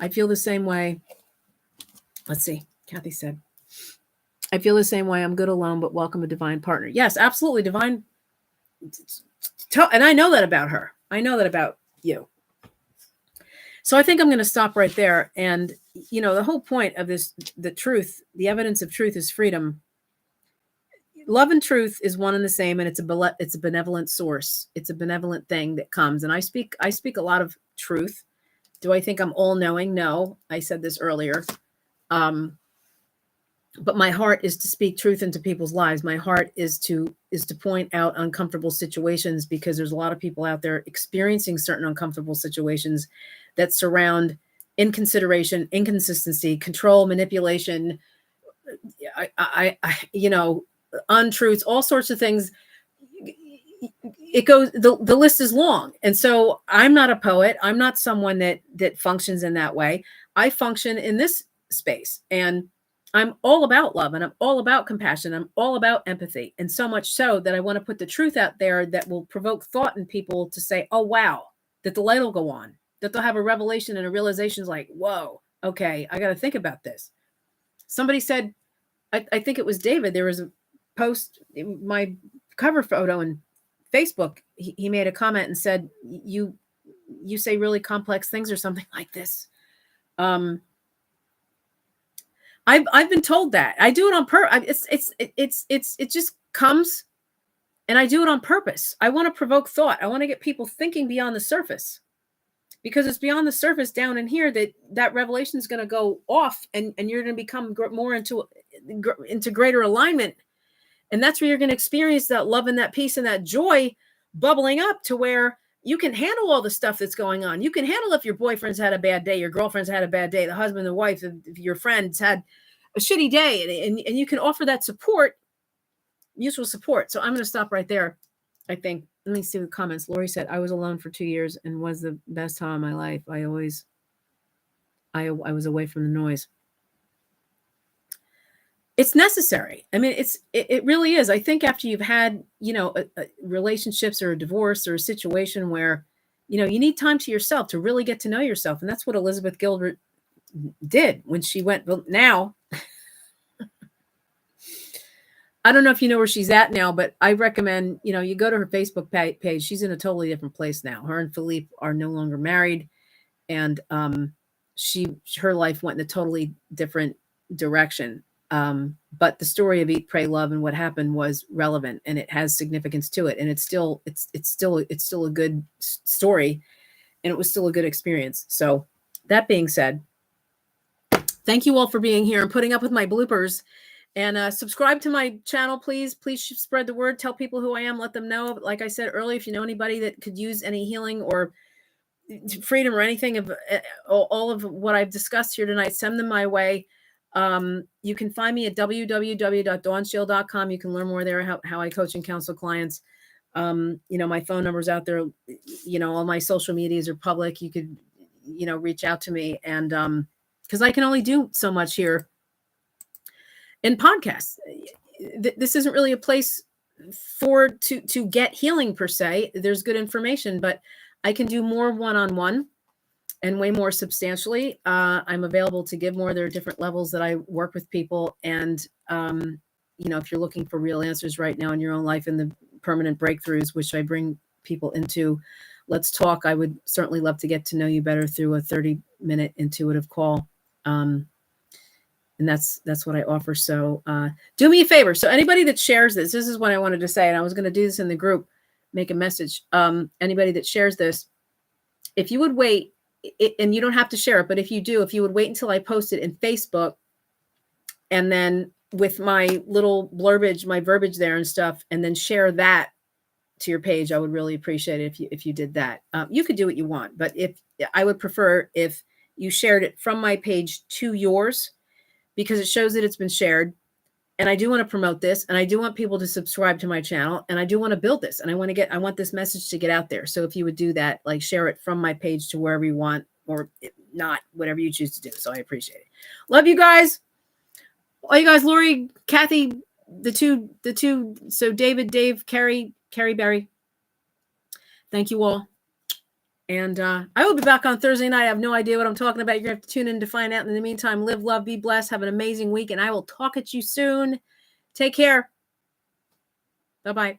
I feel the same way. Let's see. Kathy said, I feel the same way. I'm good alone, but welcome a divine partner. Yes, absolutely. Divine. And I know that about her. I know that about you. So I think I'm going to stop right there. And, the whole point of this, the truth, the evidence of truth is freedom. Love and truth is one and the same, and it's a benevolent source. It's a benevolent thing that comes. And I speak a lot of truth. Do I think I'm all knowing? No, I said this earlier. But my heart is to speak truth into people's lives. My heart is to point out uncomfortable situations, because there's a lot of people out there experiencing certain uncomfortable situations that surround inconsideration, inconsistency, control, manipulation, untruths, all sorts of things. It goes, the list is long. And so I'm not a poet. I'm not someone that functions in that way. I function in this space, and I'm all about love, and I'm all about compassion. I'm all about empathy. And so much so that I want to put the truth out there that will provoke thought in people to say, oh, wow, that the light will go on, that they'll have a revelation and a realization like, whoa, okay, I got to think about this. Somebody said, I think it was David, there was a post, my cover photo in Facebook, he made a comment and said, you say really complex things or something like this. I've been told that. I do it on purpose. It just comes, and I do it on purpose. I want to provoke thought. I want to get people thinking beyond the surface, because it's beyond the surface down in here that revelation is going to go off, and you're going to become more into greater alignment. And that's where you're going to experience that love and that peace and that joy bubbling up to where you can handle all the stuff that's going on. You can handle if your boyfriend's had a bad day, your girlfriend's had a bad day, the husband, the wife, your friends had a shitty day, and you can offer that support, mutual support. So I'm going to stop right there. I think, let me see the comments. Lori said, I was alone for 2 years and was the best time of my life. I was away from the noise. It's necessary. I mean, it really is. I think after you've had, relationships or a divorce or a situation where, you need time to yourself to really get to know yourself. And that's what Elizabeth Gilbert did when she went. Well, now, I don't know if you know where she's at now, but I recommend, you go to her Facebook page. She's in a totally different place now. Her and Philippe are no longer married. And her life went in a totally different direction. But the story of Eat, Pray, Love and what happened was relevant, and it has significance to it. And it's still a good story, and it was still a good experience. So that being said, thank you all for being here and putting up with my bloopers. And subscribe to my channel, please. Please spread the word. Tell people who I am. Let them know. Like I said earlier, if you know anybody that could use any healing or freedom or anything of all of what I've discussed here tonight, send them my way. You can find me at www.dawnshield.com. You can learn more there how I coach and counsel clients. My phone number's out there. All my social medias are public. You could, reach out to me, and because I can only do so much here in podcasts. This isn't really a place to get healing per se. There's good information, but I can do more one-on-one and way more substantially. I'm available to give more. There are different levels that I work with people. And, if you're looking for real answers right now in your own life and the permanent breakthroughs, which I bring people into, let's talk. I would certainly love to get to know you better through a 30-minute intuitive call. And that's what I offer. So do me a favor. So anybody that shares this is what I wanted to say. And I was going to do this in the group, make a message. Anybody that shares this, if you would wait, and you don't have to share it, but if you would wait until I post it in Facebook, and then with my little blurbage, my verbiage there and stuff, and then share that to your page, I would really appreciate it if you did that. You could do what you want, but I would prefer if you shared it from my page to yours, because it shows that it's been shared. And I do want to promote this, and I do want people to subscribe to my channel, and I do want to build this, and I want this message to get out there. So if you would do that, like share it from my page to wherever you want, or not, whatever you choose to do. So I appreciate it. Love you guys. All you guys, Lori, Kathy, the two. So David, Dave, Carrie, Barry. Thank you all. And I will be back on Thursday night. I have no idea what I'm talking about. You're going to have to tune in to find out. In the meantime, live, love, be blessed. Have an amazing week. And I will talk at you soon. Take care. Bye-bye.